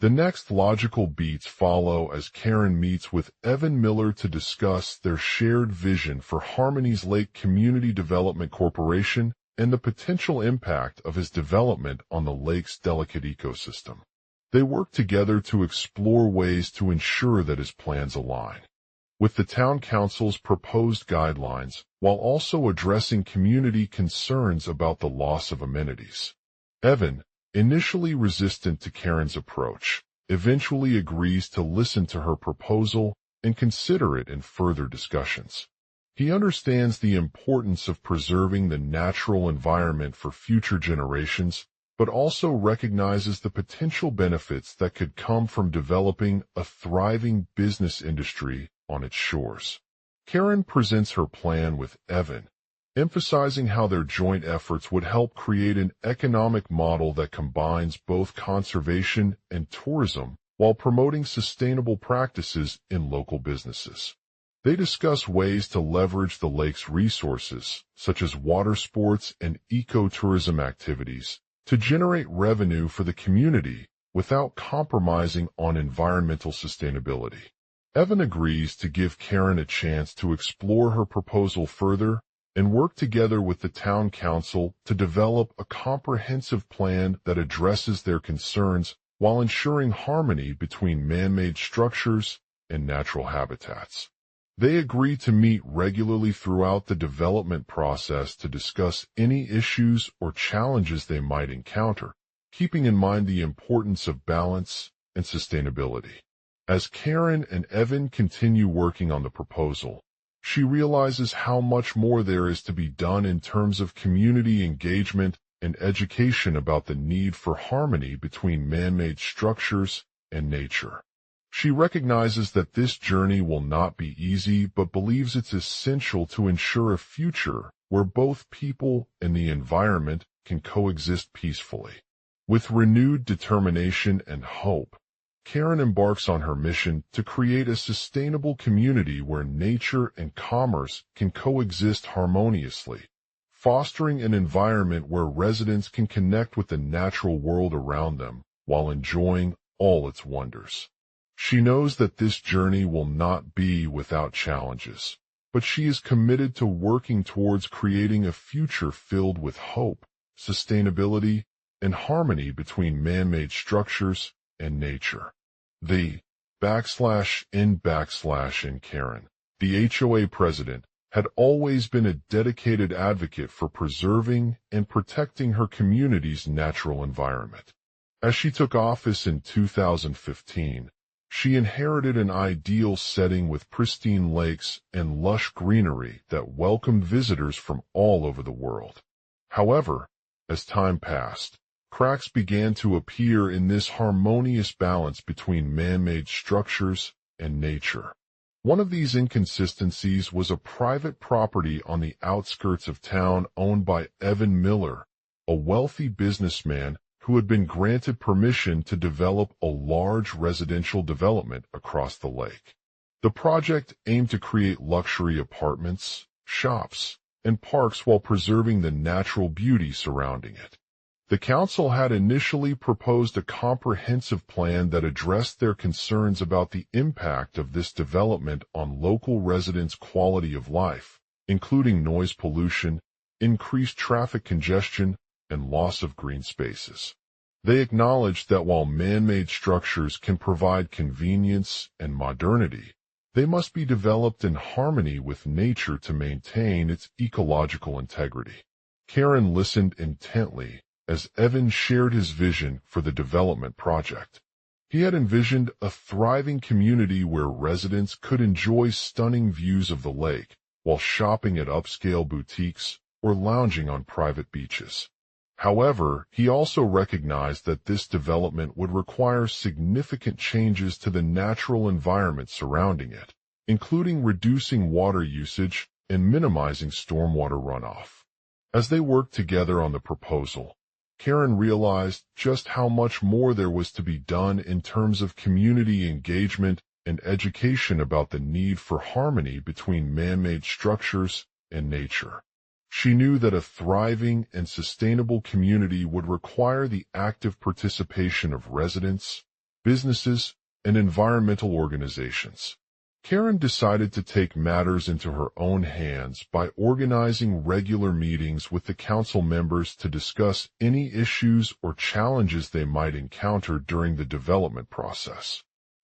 Speaker 1: The next logical beats follow as Karen meets with Evan Miller to discuss their shared vision for Harmony's Lake Community Development Corporation and the potential impact of his development on the lake's delicate ecosystem. They work together to explore ways to ensure that his plans align with the town council's proposed guidelines, while also addressing community concerns about the loss of amenities. Evan, initially resistant to Karen's approach, eventually agrees to listen to her proposal and consider it in further discussions. He understands the importance of preserving the natural environment for future generations, but also recognizes the potential benefits that could come from developing a thriving business industry on its shores. Karen presents her plan with Evan, emphasizing how their joint efforts would help create an economic model that combines both conservation and tourism while promoting sustainable practices in local businesses. They discuss ways to leverage the lake's resources, such as water sports and ecotourism activities, to generate revenue for the community without compromising on environmental sustainability. Evan agrees to give Karen a chance to explore her proposal further and work together with the town council to develop a comprehensive plan that addresses their concerns while ensuring harmony between man-made structures and natural habitats. They agree to meet regularly throughout the development process to discuss any issues or challenges they might encounter, keeping in mind the importance of balance and sustainability. As Karen and Evan continue working on the proposal, she realizes how much more there is to be done in terms of community engagement and education about the need for harmony between man-made structures and nature. She recognizes that this journey will not be easy, but believes it's essential to ensure a future where both people and the environment can coexist peacefully. With renewed determination and hope, Karen embarks on her mission to create a sustainable community where nature and commerce can coexist harmoniously, fostering an environment where residents can connect with the natural world around them while enjoying all its wonders. She knows that this journey will not be without challenges, but she is committed to working towards creating a future filled with hope, sustainability, and harmony between man-made structures and nature. The /in Karen, the HOA president, had always been a dedicated advocate for preserving and protecting her community's natural environment. As she took office in 2015, she inherited an ideal setting with pristine lakes and lush greenery that welcomed visitors from all over the world. However, as time passed, cracks began to appear in this harmonious balance between man-made structures and nature. One of these inconsistencies was a private property on the outskirts of town owned by Evan Miller, a wealthy businessman who had been granted permission to develop a large residential development across the lake. The project aimed to create luxury apartments, shops, and parks while preserving the natural beauty surrounding it. The council had initially proposed a comprehensive plan that addressed their concerns about the impact of this development on local residents' quality of life, including noise pollution, increased traffic congestion, and loss of green spaces. They acknowledged that while man-made structures can provide convenience and modernity, they must be developed in harmony with nature to maintain its ecological integrity. Karen listened intently as Evan shared his vision for the development project. He had envisioned a thriving community where residents could enjoy stunning views of the lake while shopping at upscale boutiques or lounging on private beaches. However, he also recognized that this development would require significant changes to the natural environment surrounding it, including reducing water usage and minimizing stormwater runoff. As they worked together on the proposal, Karen realized just how much more there was to be done in terms of community engagement and education about the need for harmony between man-made structures and nature. She knew that a thriving and sustainable community would require the active participation of residents, businesses, and environmental organizations. Karen decided to take matters into her own hands by organizing regular meetings with the council members to discuss any issues or challenges they might encounter during the development process.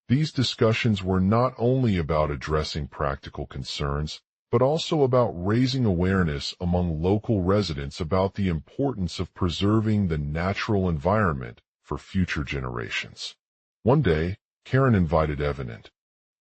Speaker 1: These discussions were not only about addressing practical concerns, but also about raising awareness among local residents about the importance of preserving the natural environment for future generations. One day, Karen invited Evan and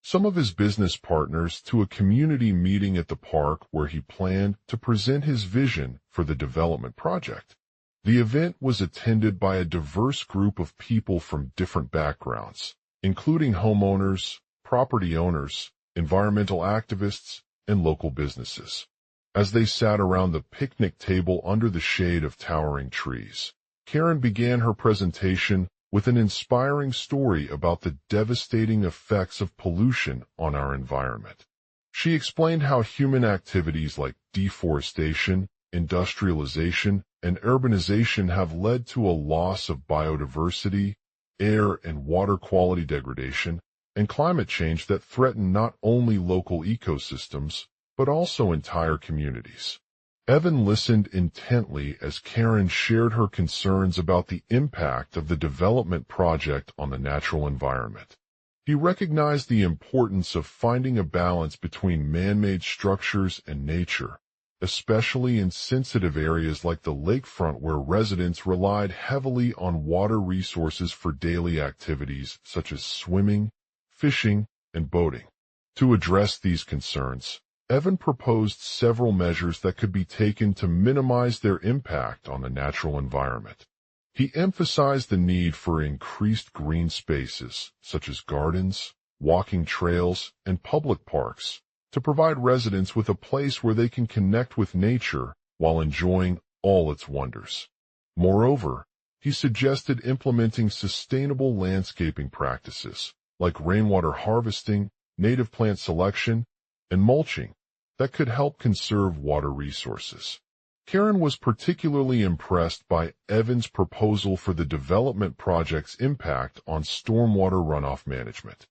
Speaker 1: some of his business partners to a community meeting at the park where he planned to present his vision for the development project. The event was attended by a diverse group of people from different backgrounds, including homeowners, property owners, environmental activists, and local businesses. As they sat around the picnic table under the shade of towering trees, Karen began her presentation with an inspiring story about the devastating effects of pollution on our environment. She explained how human activities like deforestation, industrialization, and urbanization have led to a loss of biodiversity, air and water quality degradation, and climate change that threaten not only local ecosystems, but also entire communities. Evan listened intently as Karen shared her concerns about the impact of the development project on the natural environment. He recognized the importance of finding a balance between man-made structures and nature, especially in sensitive areas like the lakefront where residents relied heavily on water resources for daily activities such as swimming, fishing, and boating. To address these concerns, Evan proposed several measures that could be taken to minimize their impact on the natural environment. He emphasized the need for increased green spaces, such as gardens, walking trails, and public parks, to provide residents with a place where they can connect with nature while enjoying all its wonders. Moreover, he suggested implementing sustainable landscaping practices, like rainwater harvesting, native plant selection, and mulching, that could help conserve water resources. Karen was particularly impressed by Evan's proposal for the development project's impact on stormwater runoff management.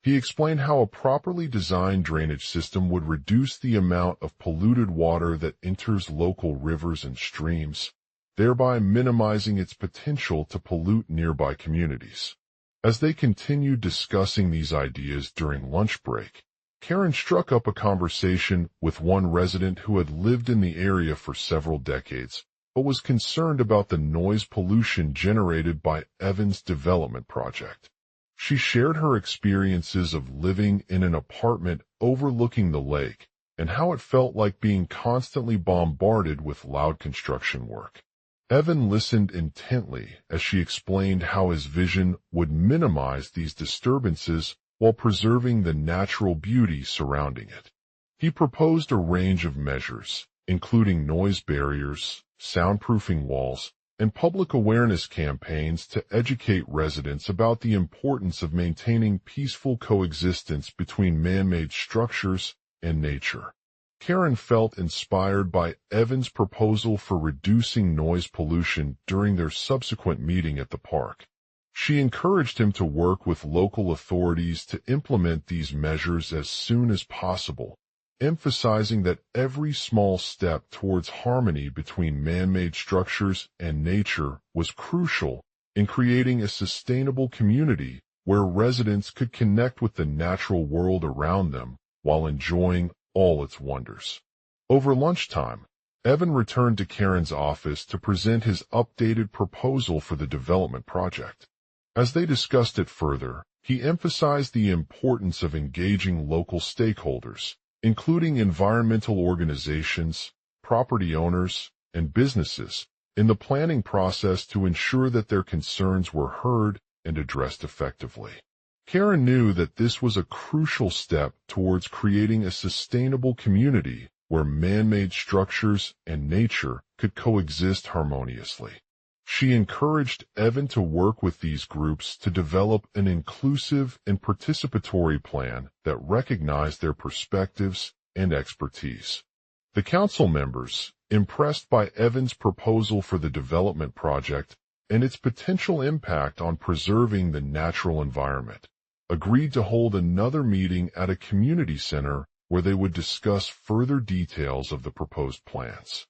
Speaker 1: He explained how a properly designed drainage system would reduce the amount of polluted water that enters local rivers and streams, thereby minimizing its potential to pollute nearby communities. As they continued discussing these ideas during lunch break, Karen struck up a conversation with one resident who had lived in the area for several decades, but was concerned about the noise pollution generated by Evan's development project. She shared her experiences of living in an apartment overlooking the lake and how it felt like being constantly bombarded with loud construction work. Evan listened intently as she explained how his vision would minimize these disturbances while preserving the natural beauty surrounding it. He proposed a range of measures, including noise barriers, soundproofing walls, and public awareness campaigns to educate residents about the importance of maintaining peaceful coexistence between man-made structures and nature. Karen felt inspired by Evan's proposal for reducing noise pollution during their subsequent meeting at the park. She encouraged him to work with local authorities to implement these measures as soon as possible, emphasizing that every small step towards harmony between man-made structures and nature was crucial in creating a sustainable community where residents could connect with the natural world around them while enjoying all its wonders. Over lunchtime, Evan returned to Karen's office to present his updated proposal for the development project. As they discussed it further, he emphasized the importance of engaging local stakeholders, including environmental organizations, property owners, and businesses, in the planning process to ensure that their concerns were heard and addressed effectively. Karen knew that this was a crucial step towards creating a sustainable community where man-made structures and nature could coexist harmoniously. She encouraged Evan to work with these groups to develop an inclusive and participatory plan that recognized their perspectives and expertise. The council members, impressed by Evan's proposal for the development project and its potential impact on preserving the natural environment, agreed to hold another meeting at a community center where they would discuss further details of the proposed plans.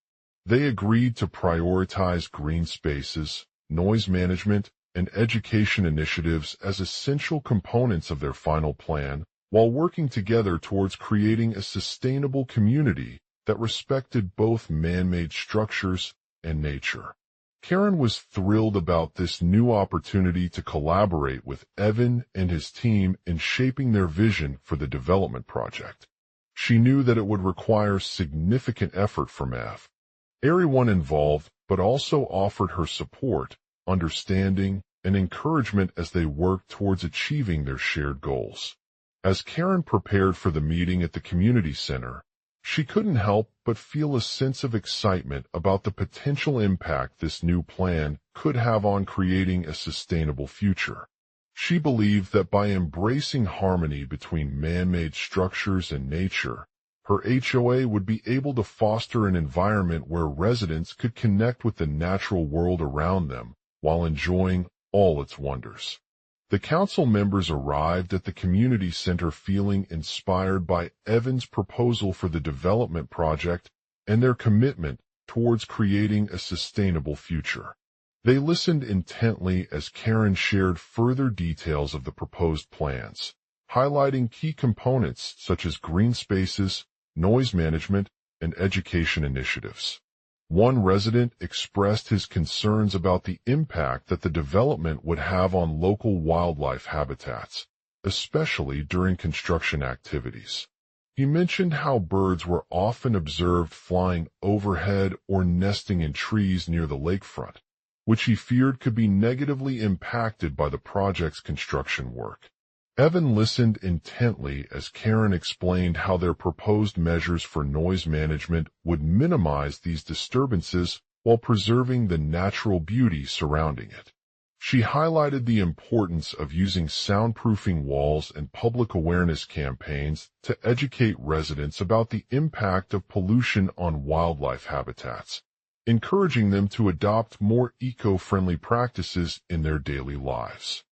Speaker 1: They agreed to prioritize green spaces, noise management, and education initiatives as essential components of their final plan, while working together towards creating a sustainable community that respected both man-made structures and nature. Karen was thrilled about this new opportunity to collaborate with Evan and his team in shaping their vision for the development project. She knew that it would require significant effort from everyone involved, but also offered her support, understanding, and encouragement as they worked towards achieving their shared goals. As Karen prepared for the meeting at the community center, she couldn't help but feel a sense of excitement about the potential impact this new plan could have on creating a sustainable future. She believed that by embracing harmony between man-made structures and nature, her HOA would be able to foster an environment where residents could connect with the natural world around them while enjoying all its wonders. The council members arrived at the community center feeling inspired by Evan's proposal for the development project and their commitment towards creating a sustainable future. They listened intently as Karen shared further details of the proposed plans, highlighting key components such as green spaces, noise management, and education initiatives. One resident expressed his concerns about the impact that the development would have on local wildlife habitats, especially during construction activities. He mentioned how birds were often observed flying overhead or nesting in trees near the lakefront, which he feared could be negatively impacted by the project's construction work. Evan listened intently as Karen explained how their proposed measures for noise management would minimize these disturbances while preserving the natural beauty surrounding it. She highlighted the importance of using soundproofing walls and public awareness campaigns to educate residents about the impact of pollution on wildlife habitats, encouraging them to adopt more eco-friendly practices in their daily lives.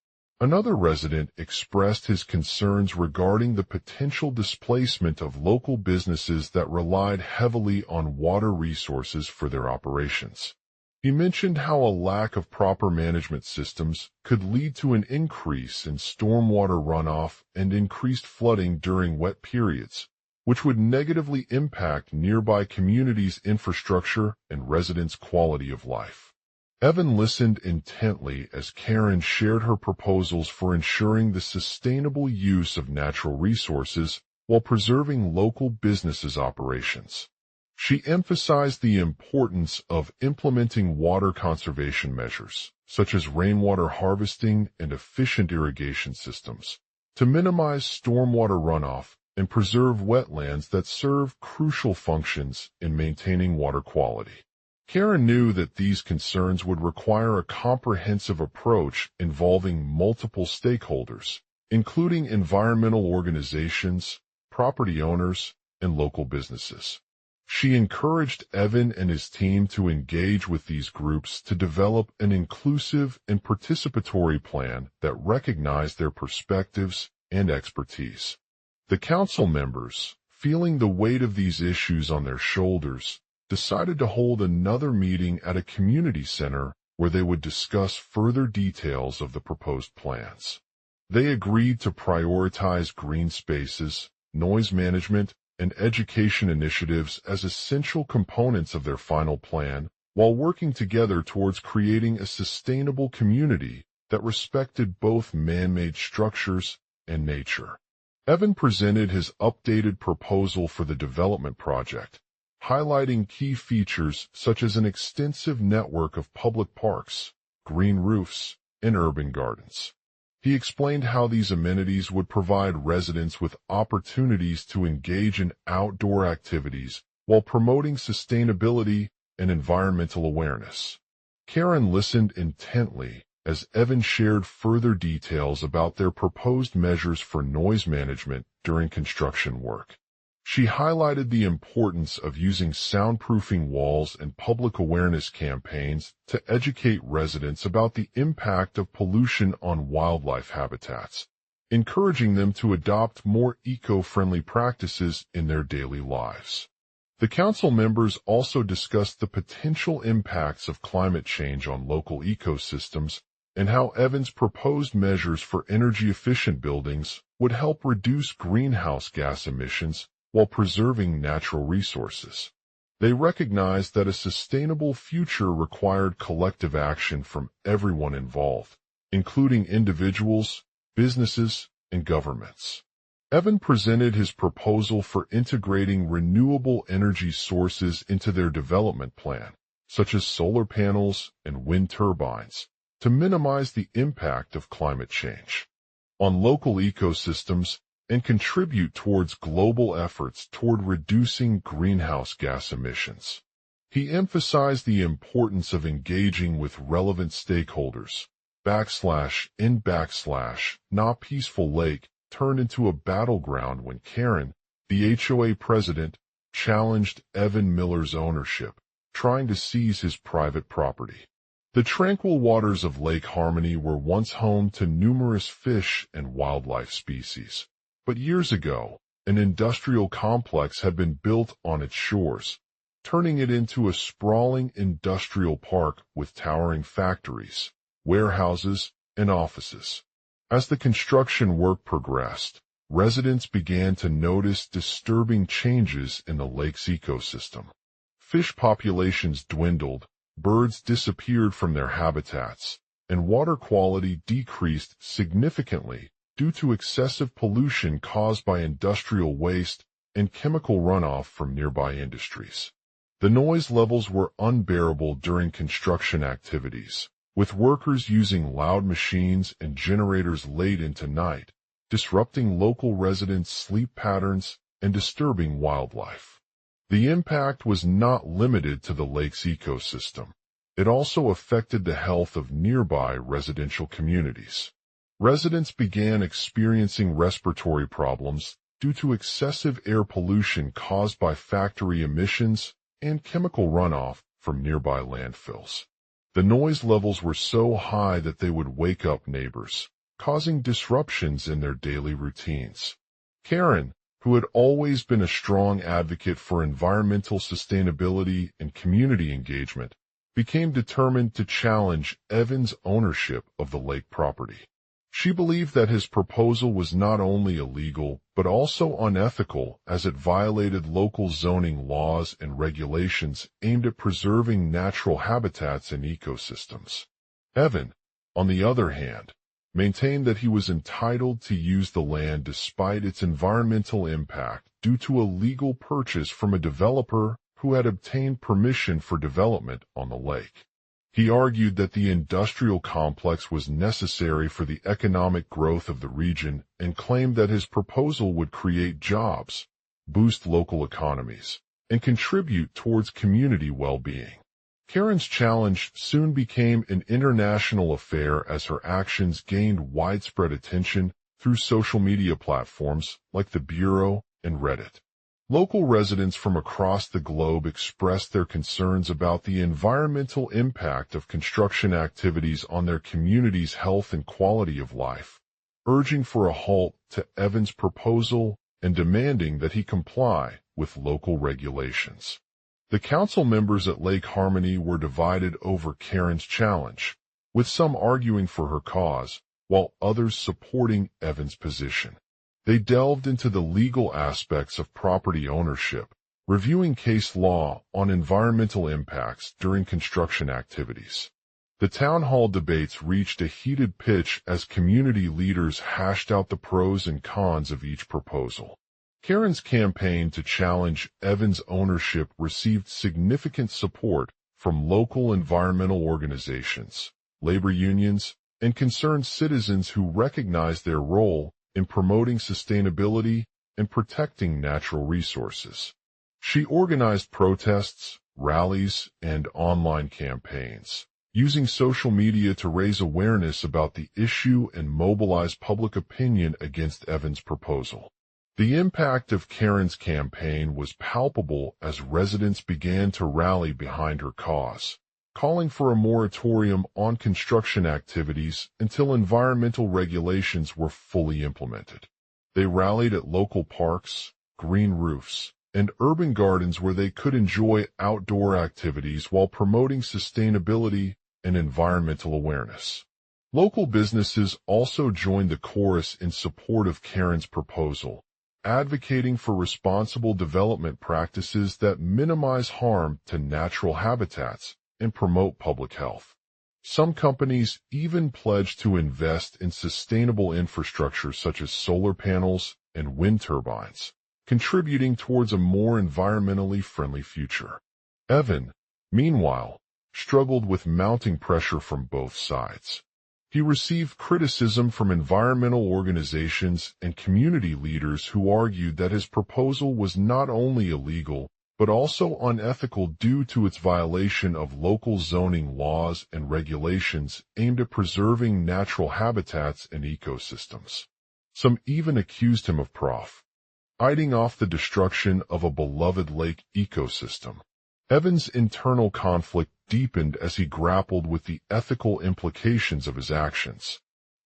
Speaker 1: Another resident expressed his concerns regarding the potential displacement of local businesses that relied heavily on water resources for their operations. He mentioned how a lack of proper management systems could lead to an increase in stormwater runoff and increased flooding during wet periods, which would negatively impact nearby communities' infrastructure and residents' quality of life. Evan listened intently as Karen shared her proposals for ensuring the sustainable use of natural resources while preserving local businesses' operations. She emphasized the importance of implementing water conservation measures, such as rainwater harvesting and efficient irrigation systems, to minimize stormwater runoff and preserve wetlands that serve crucial functions in maintaining water quality. Karen knew that these concerns would require a comprehensive approach involving multiple stakeholders, including environmental organizations, property owners, and local businesses. She encouraged Evan and his team to engage with these groups to develop an inclusive and participatory plan that recognized their perspectives and expertise. The council members, feeling the weight of these issues on their shoulders, decided to hold another meeting at a community center where they would discuss further details of the proposed plans. They agreed to prioritize green spaces, noise management, and education initiatives as essential components of their final plan, while working together towards creating a sustainable community that respected both man-made structures and nature. Evan presented his updated proposal for the development project, highlighting key features such as an extensive network of public parks, green roofs, and urban gardens. He explained how these amenities would provide residents with opportunities to engage in outdoor activities while promoting sustainability and environmental awareness. Karen listened intently as Evan shared further details about their proposed measures for noise management during construction work. She highlighted the importance of using soundproofing walls and public awareness campaigns to educate residents about the impact of pollution on wildlife habitats, encouraging them to adopt more eco-friendly practices in their daily lives. The council members also discussed the potential impacts of climate change on local ecosystems and how Evan's proposed measures for energy-efficient buildings would help reduce greenhouse gas emissions while preserving natural resources. They recognized that a sustainable future required collective action from everyone involved, including individuals, businesses, and governments. Evan presented his proposal for integrating renewable energy sources into their development plan, such as solar panels and wind turbines, to minimize the impact of climate change on local ecosystems and contribute towards global efforts toward reducing greenhouse gas emissions. He emphasized the importance of engaging with relevant stakeholders. Not Peaceful Lake turned into a battleground when Karen, the HOA president, challenged Evan Miller's ownership, trying to seize his private property. The tranquil waters of Lake Harmony were once home to numerous fish and wildlife species. But years ago, an industrial complex had been built on its shores, turning it into a sprawling industrial park with towering factories, warehouses, and offices. As the construction work progressed, residents began to notice disturbing changes in the lake's ecosystem. Fish populations dwindled, birds disappeared from their habitats, and water quality decreased significantly due to excessive pollution caused by industrial waste and chemical runoff from nearby industries. The noise levels were unbearable during construction activities, with workers using loud machines and generators late into night, disrupting local residents' sleep patterns and disturbing wildlife. The impact was not limited to the lake's ecosystem. It also affected the health of nearby residential communities. Residents began experiencing respiratory problems due to excessive air pollution caused by factory emissions and chemical runoff from nearby landfills. The noise levels were so high that they would wake up neighbors, causing disruptions in their daily routines. Karen, who had always been a strong advocate for environmental sustainability and community engagement, became determined to challenge Evans' ownership of the lake property. She believed that his proposal was not only illegal, but also unethical, as it violated local zoning laws and regulations aimed at preserving natural habitats and ecosystems. Evan, on the other hand, maintained that he was entitled to use the land despite its environmental impact due to a legal purchase from a developer who had obtained permission for development on the lake. He argued that the industrial complex was necessary for the economic growth of the region and claimed that his proposal would create jobs, boost local economies, and contribute towards community well-being. Karen's challenge soon became an international affair as her actions gained widespread attention through social media platforms like the Bureau and Reddit. Local residents from across the globe expressed their concerns about the environmental impact of construction activities on their community's health and quality of life, urging for a halt to Evans' proposal and demanding that he comply with local regulations. The council members at Lake Harmony were divided over Karen's challenge, with some arguing for her cause, while others supporting Evans' position. They delved into the legal aspects of property ownership, reviewing case law on environmental impacts during construction activities. The town hall debates reached a heated pitch as community leaders hashed out the pros and cons of each proposal. Karen's campaign to challenge Evans' ownership received significant support from local environmental organizations, labor unions, and concerned citizens who recognized their role in promoting sustainability and protecting natural resources. She organized protests, rallies, and online campaigns, using social media to raise awareness about the issue and mobilize public opinion against Evans' proposal. The impact of Karen's campaign was palpable as residents began to rally behind her cause, calling for a moratorium on construction activities until environmental regulations were fully implemented. They rallied at local parks, green roofs, and urban gardens where they could enjoy outdoor activities while promoting sustainability and environmental awareness. Local businesses also joined the chorus in support of Karen's proposal, advocating for responsible development practices that minimize harm to natural habitats and promote public health. Some companies even pledged to invest in sustainable infrastructure such as solar panels and wind turbines, contributing towards a more environmentally friendly future. Evan, meanwhile, struggled with mounting pressure from both sides. He received criticism from environmental organizations and community leaders who argued that his proposal was not only illegal, but also unethical due to its violation of local zoning laws and regulations aimed at preserving natural habitats and ecosystems. Some even accused him of profiting off the destruction of a beloved lake ecosystem. Evans' internal conflict deepened as he grappled with the ethical implications of his actions.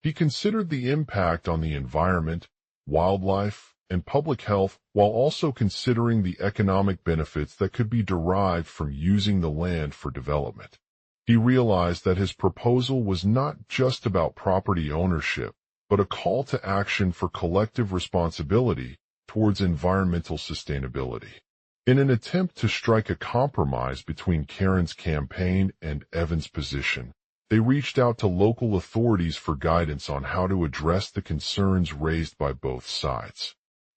Speaker 1: He considered the impact on the environment, wildlife, and public health while also considering the economic benefits that could be derived from using the land for development. He realized that his proposal was not just about property ownership, but a call to action for collective responsibility towards environmental sustainability. In an attempt to strike a compromise between Karen's campaign and Evans' position, they reached out to local authorities for guidance on how to address the concerns raised by both sides.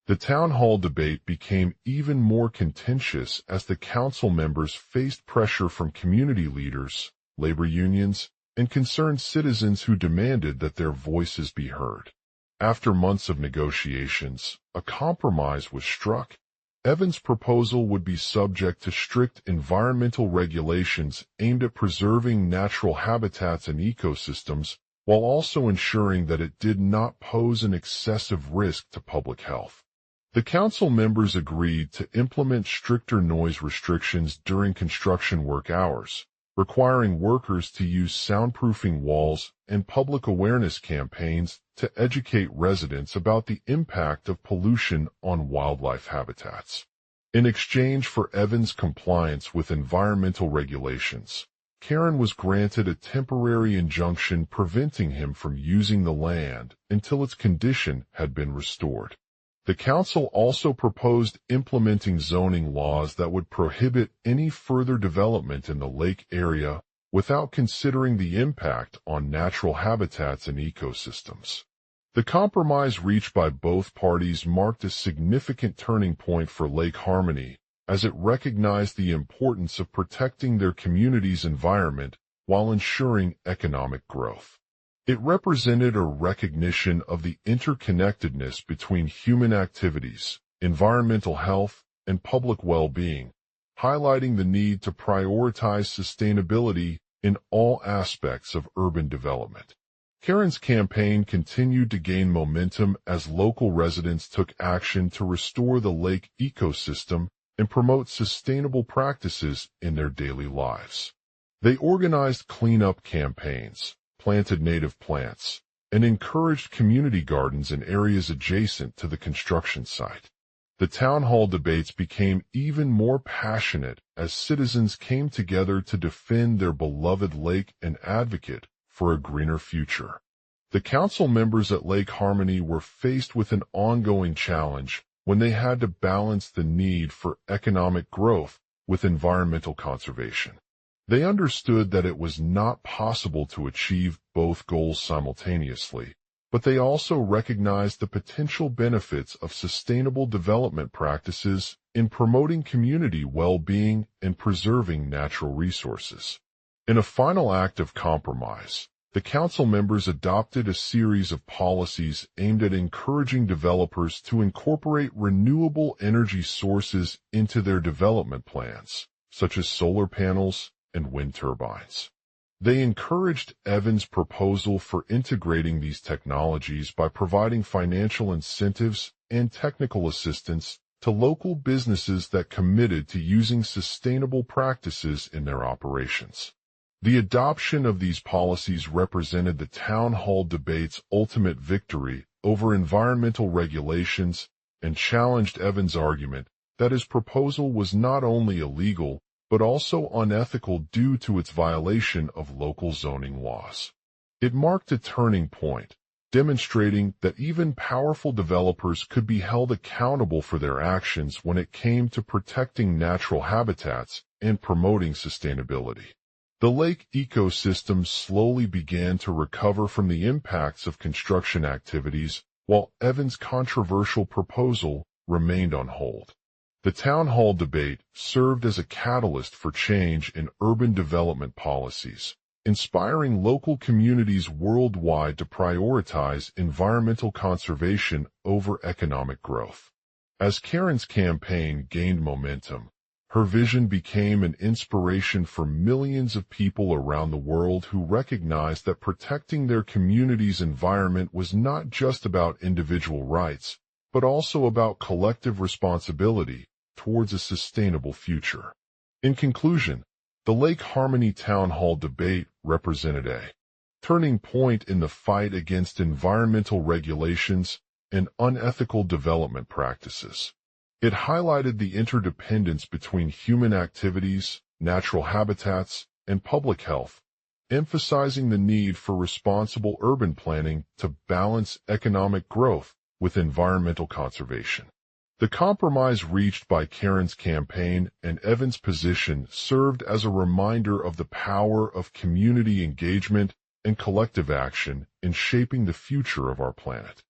Speaker 1: The town hall debate became even more contentious as the council members faced pressure from community leaders, labor unions, and concerned citizens who demanded that their voices be heard. After months of negotiations, a compromise was struck. Evans' proposal would be subject to strict environmental regulations aimed at preserving natural habitats and ecosystems, while also ensuring that it did not pose an excessive risk to public health. The council members agreed to implement stricter noise restrictions during construction work hours, requiring workers to use soundproofing walls and public awareness campaigns to educate residents about the impact of pollution on wildlife habitats. In exchange for Evans' compliance with environmental regulations, Karen was granted a temporary injunction preventing him from using the land until its condition had been restored. The council also proposed implementing zoning laws that would prohibit any further development in the lake area without considering the impact on natural habitats and ecosystems. The compromise reached by both parties marked a significant turning point for Lake Harmony, as it recognized the importance of protecting their community's environment while ensuring economic growth. It represented a recognition of the interconnectedness between human activities, environmental health, and public well-being, highlighting the need to prioritize sustainability in all aspects of urban development. Karen's campaign continued to gain momentum as local residents took action to restore the lake ecosystem and promote sustainable practices in their daily lives. They organized cleanup campaigns, planted native plants, and encouraged community gardens in areas adjacent to the construction site. The town hall debates became even more passionate as citizens came together to defend their beloved lake and advocate for a greener future. The council members at Lake Harmony were faced with an ongoing challenge when they had to balance the need for economic growth with environmental conservation. They understood that it was not possible to achieve both goals simultaneously, but they also recognized the potential benefits of sustainable development practices in promoting community well-being and preserving natural resources. In a final act of compromise, the council members adopted a series of policies aimed at encouraging developers to incorporate renewable energy sources into their development plans, such as solar panels and wind turbines. They encouraged Evan's proposal for integrating these technologies by providing financial incentives and technical assistance to local businesses that committed to using sustainable practices in their operations. The adoption of these policies represented the town hall debate's ultimate victory over environmental regulations and challenged Evan's argument that his proposal was not only illegal but also unethical due to its violation of local zoning laws. It marked a turning point, demonstrating that even powerful developers could be held accountable for their actions when it came to protecting natural habitats and promoting sustainability. The lake ecosystem slowly began to recover from the impacts of construction activities, while Evan's controversial proposal remained on hold. The town hall debate served as a catalyst for change in urban development policies, inspiring local communities worldwide to prioritize environmental conservation over economic growth. As Karen's campaign gained momentum, her vision became an inspiration for millions of people around the world who recognized that protecting their community's environment was not just about individual rights, but also about collective responsibility towards a sustainable future. In conclusion, the Lake Harmony Town Hall debate represented a turning point in the fight against environmental regulations and unethical development practices. It highlighted the interdependence between human activities, natural habitats, and public health, emphasizing the need for responsible urban planning to balance economic growth with environmental conservation. The compromise reached by Karen's campaign and Evan's position served as a reminder of the power of community engagement and collective action in shaping the future of our planet.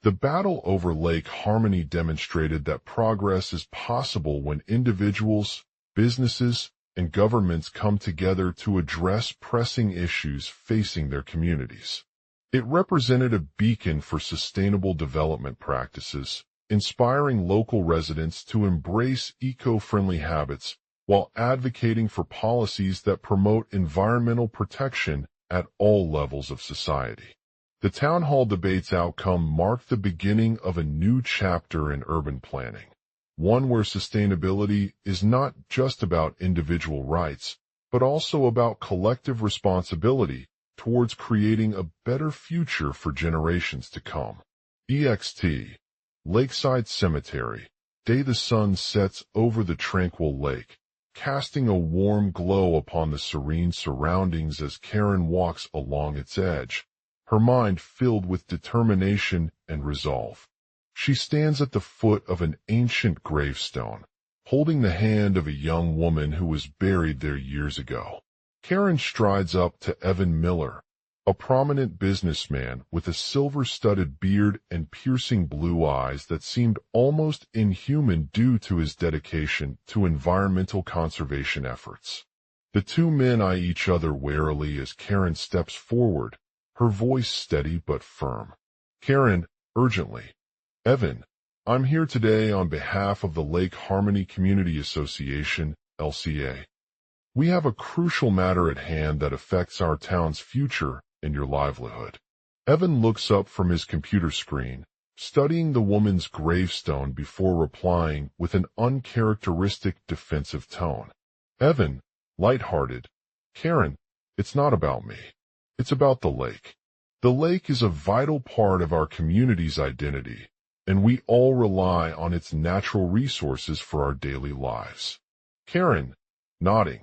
Speaker 1: The battle over Lake Harmony demonstrated that progress is possible when individuals, businesses, and governments come together to address pressing issues facing their communities. It represented a beacon for sustainable development practices, inspiring local residents to embrace eco-friendly habits while advocating for policies that promote environmental protection at all levels of society. The town hall debate's outcome marked the beginning of a new chapter in urban planning, one where sustainability is not just about individual rights, but also about collective responsibility towards creating a better future for generations to come. EXT, Lakeside Cemetery, day the sun sets over the tranquil lake, casting a warm glow upon the serene surroundings as Karen walks along its edge, her mind filled with determination and resolve. She stands at the foot of an ancient gravestone, holding the hand of a young woman who was buried there years ago. Karen strides up to Evan Miller, a prominent businessman with a silver-studded beard and piercing blue eyes that seemed almost inhuman due to his dedication to environmental conservation efforts. The two men eye each other warily as Karen steps forward, her voice steady but firm. Karen, urgently. Evan, I'm here today on behalf of the Lake Harmony Community Association, LCA. We have a crucial matter at hand that affects our town's future and your livelihood. Evan looks up from his computer screen, studying the woman's gravestone before replying with an uncharacteristic defensive tone. Evan, lighthearted. Karen, it's not about me. It's about the lake. The lake is a vital part of our community's identity, and we all rely on its natural resources for our daily lives. Karen, nodding.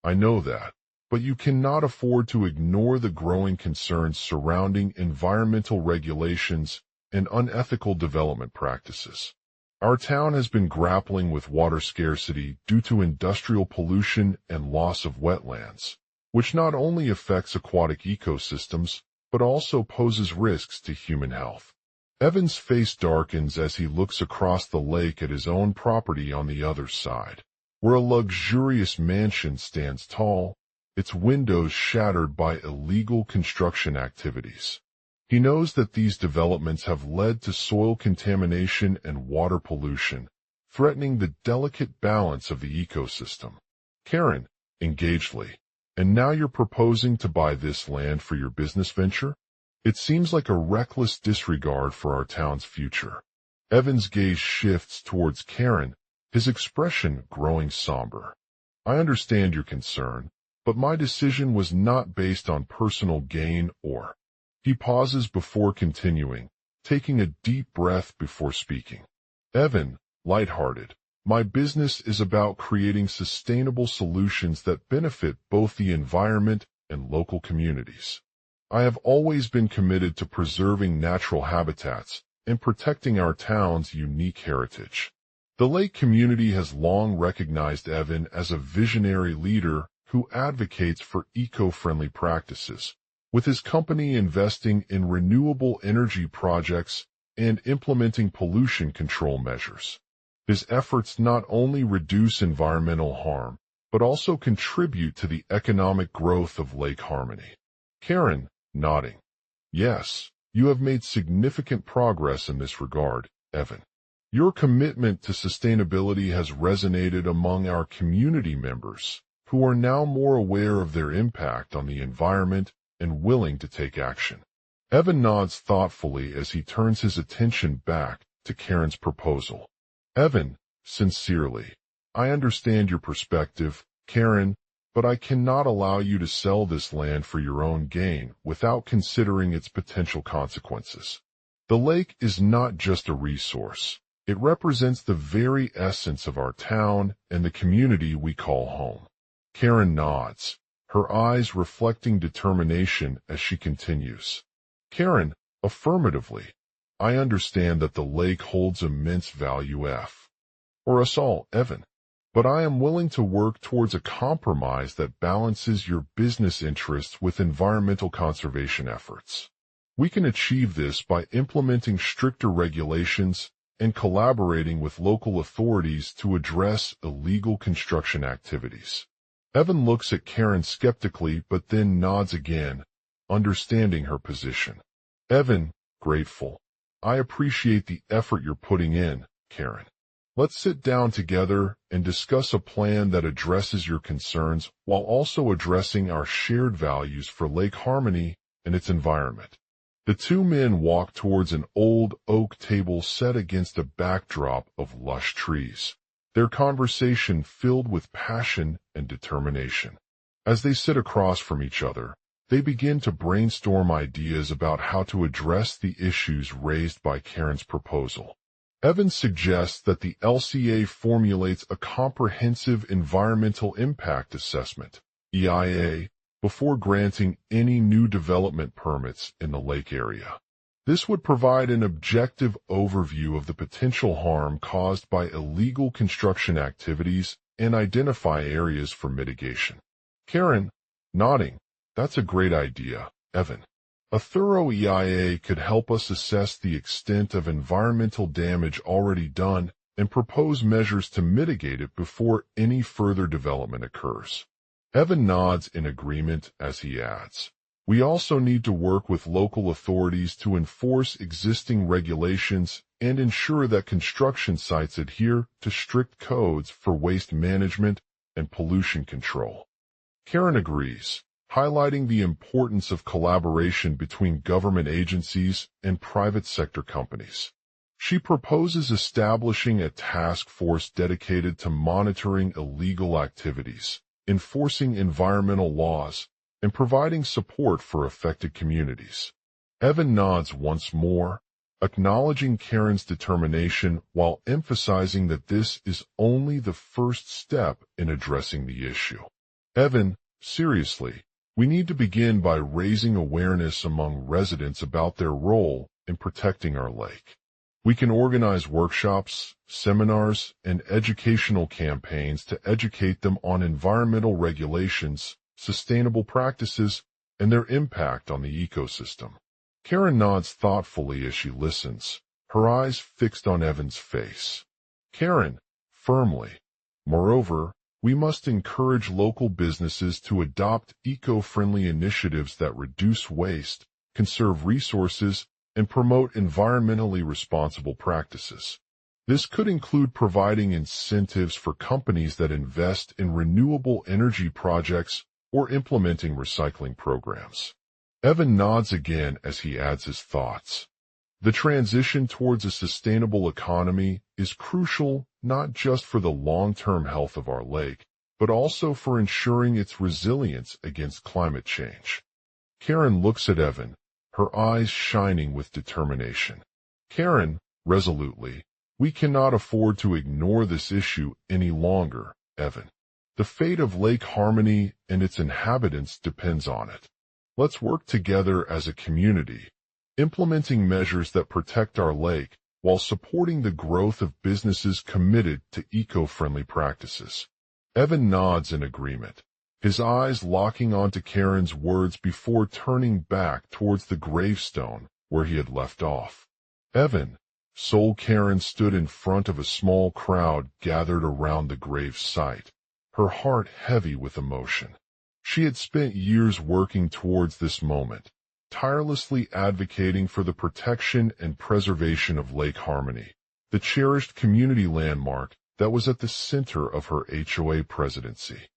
Speaker 1: I know that, but you cannot afford to ignore the growing concerns surrounding environmental regulations and unethical development practices. Our town has been grappling with water scarcity due to industrial pollution and loss of wetlands, which not only affects aquatic ecosystems, but also poses risks to human health. Evan's face darkens as he looks across the lake at his own property on the other side, where a luxurious mansion stands tall, its windows shattered by illegal construction activities. He knows that these developments have led to soil contamination and water pollution, threatening the delicate balance of the ecosystem. Karen, engagedly, and now you're proposing to buy this land for your business venture? It seems like a reckless disregard for our town's future. Evan's gaze shifts towards Karen, his expression growing somber. I understand your concern, but my decision was not based on personal gain or... He pauses before continuing, taking a deep breath before speaking. Evan, lighthearted, my business is about creating sustainable solutions that benefit both the environment and local communities. I have always been committed to preserving natural habitats and protecting our town's unique heritage. The lake community has long recognized Evan as a visionary leader who advocates for eco-friendly practices, with his company investing in renewable energy projects and implementing pollution control measures. His efforts not only reduce environmental harm, but also contribute to the economic growth of Lake Harmony. Karen, nodding. Yes, you have made significant progress in this regard, Evan. Your commitment to sustainability has resonated among our community members, who are now more aware of their impact on the environment and willing to take action. Evan nods thoughtfully as he turns his attention back to Karen's proposal. Evan, sincerely, I understand your perspective, Karen, but I cannot allow you to sell this land for your own gain without considering its potential consequences. The lake is not just a resource. It represents the very essence of our town and the community we call home. Karen nods, her eyes reflecting determination as she continues. Karen, affirmatively, I understand that the lake holds immense value for us all, Evan, but I am willing to work towards a compromise that balances your business interests with environmental conservation efforts. We can achieve this by implementing stricter regulations and collaborating with local authorities to address illegal construction activities. Evan looks at Karen skeptically but then nods again, understanding her position. Evan, grateful. I appreciate the effort you're putting in, Karen. Let's sit down together and discuss a plan that addresses your concerns while also addressing our shared values for Lake Harmony and its environment. The two men walk towards an old oak table set against a backdrop of lush trees, their conversation filled with passion and determination. As they sit across from each other, they begin to brainstorm ideas about how to address the issues raised by Karen's proposal. Evans suggests that the LCA formulates a comprehensive environmental impact assessment, EIA, before granting any new development permits in the lake area. This would provide an objective overview of the potential harm caused by illegal construction activities and identify areas for mitigation. Karen, nodding, that's a great idea, Evan. A thorough EIA could help us assess the extent of environmental damage already done and propose measures to mitigate it before any further development occurs. Evan nods in agreement as he adds, "We also need to work with local authorities to enforce existing regulations and ensure that construction sites adhere to strict codes for waste management and pollution control." Karen agrees, highlighting the importance of collaboration between government agencies and private sector companies. She proposes establishing a task force dedicated to monitoring illegal activities, enforcing environmental laws, and providing support for affected communities. Evan nods once more, acknowledging Karen's determination while emphasizing that this is only the first step in addressing the issue. Evan, seriously, we need to begin by raising awareness among residents about their role in protecting our lake. We can organize workshops, seminars, and educational campaigns to educate them on environmental regulations, sustainable practices, and their impact on the ecosystem. Karen nods thoughtfully as she listens, her eyes fixed on Evan's face. Karen, firmly. Moreover, we must encourage local businesses to adopt eco-friendly initiatives that reduce waste, conserve resources, and promote environmentally responsible practices. This could include providing incentives for companies that invest in renewable energy projects or implementing recycling programs. Evan nods again as he adds his thoughts. The transition towards a sustainable economy is crucial not just for the long-term health of our lake, but also for ensuring its resilience against climate change. Karen looks at Evan, her eyes shining with determination. Karen, resolutely, we cannot afford to ignore this issue any longer, Evan. The fate of Lake Harmony and its inhabitants depends on it. Let's work together as a community, implementing measures that protect our lake while supporting the growth of businesses committed to eco-friendly practices. Evan nods in agreement, his eyes locking onto Karen's words before turning back towards the gravestone where he had left off. Evan, Karen stood in front of a small crowd gathered around the grave site, her heart heavy with emotion. She had spent years working towards this moment, tirelessly advocating for the protection and preservation of Lake Harmony, the cherished community landmark that was at the center of her HOA presidency.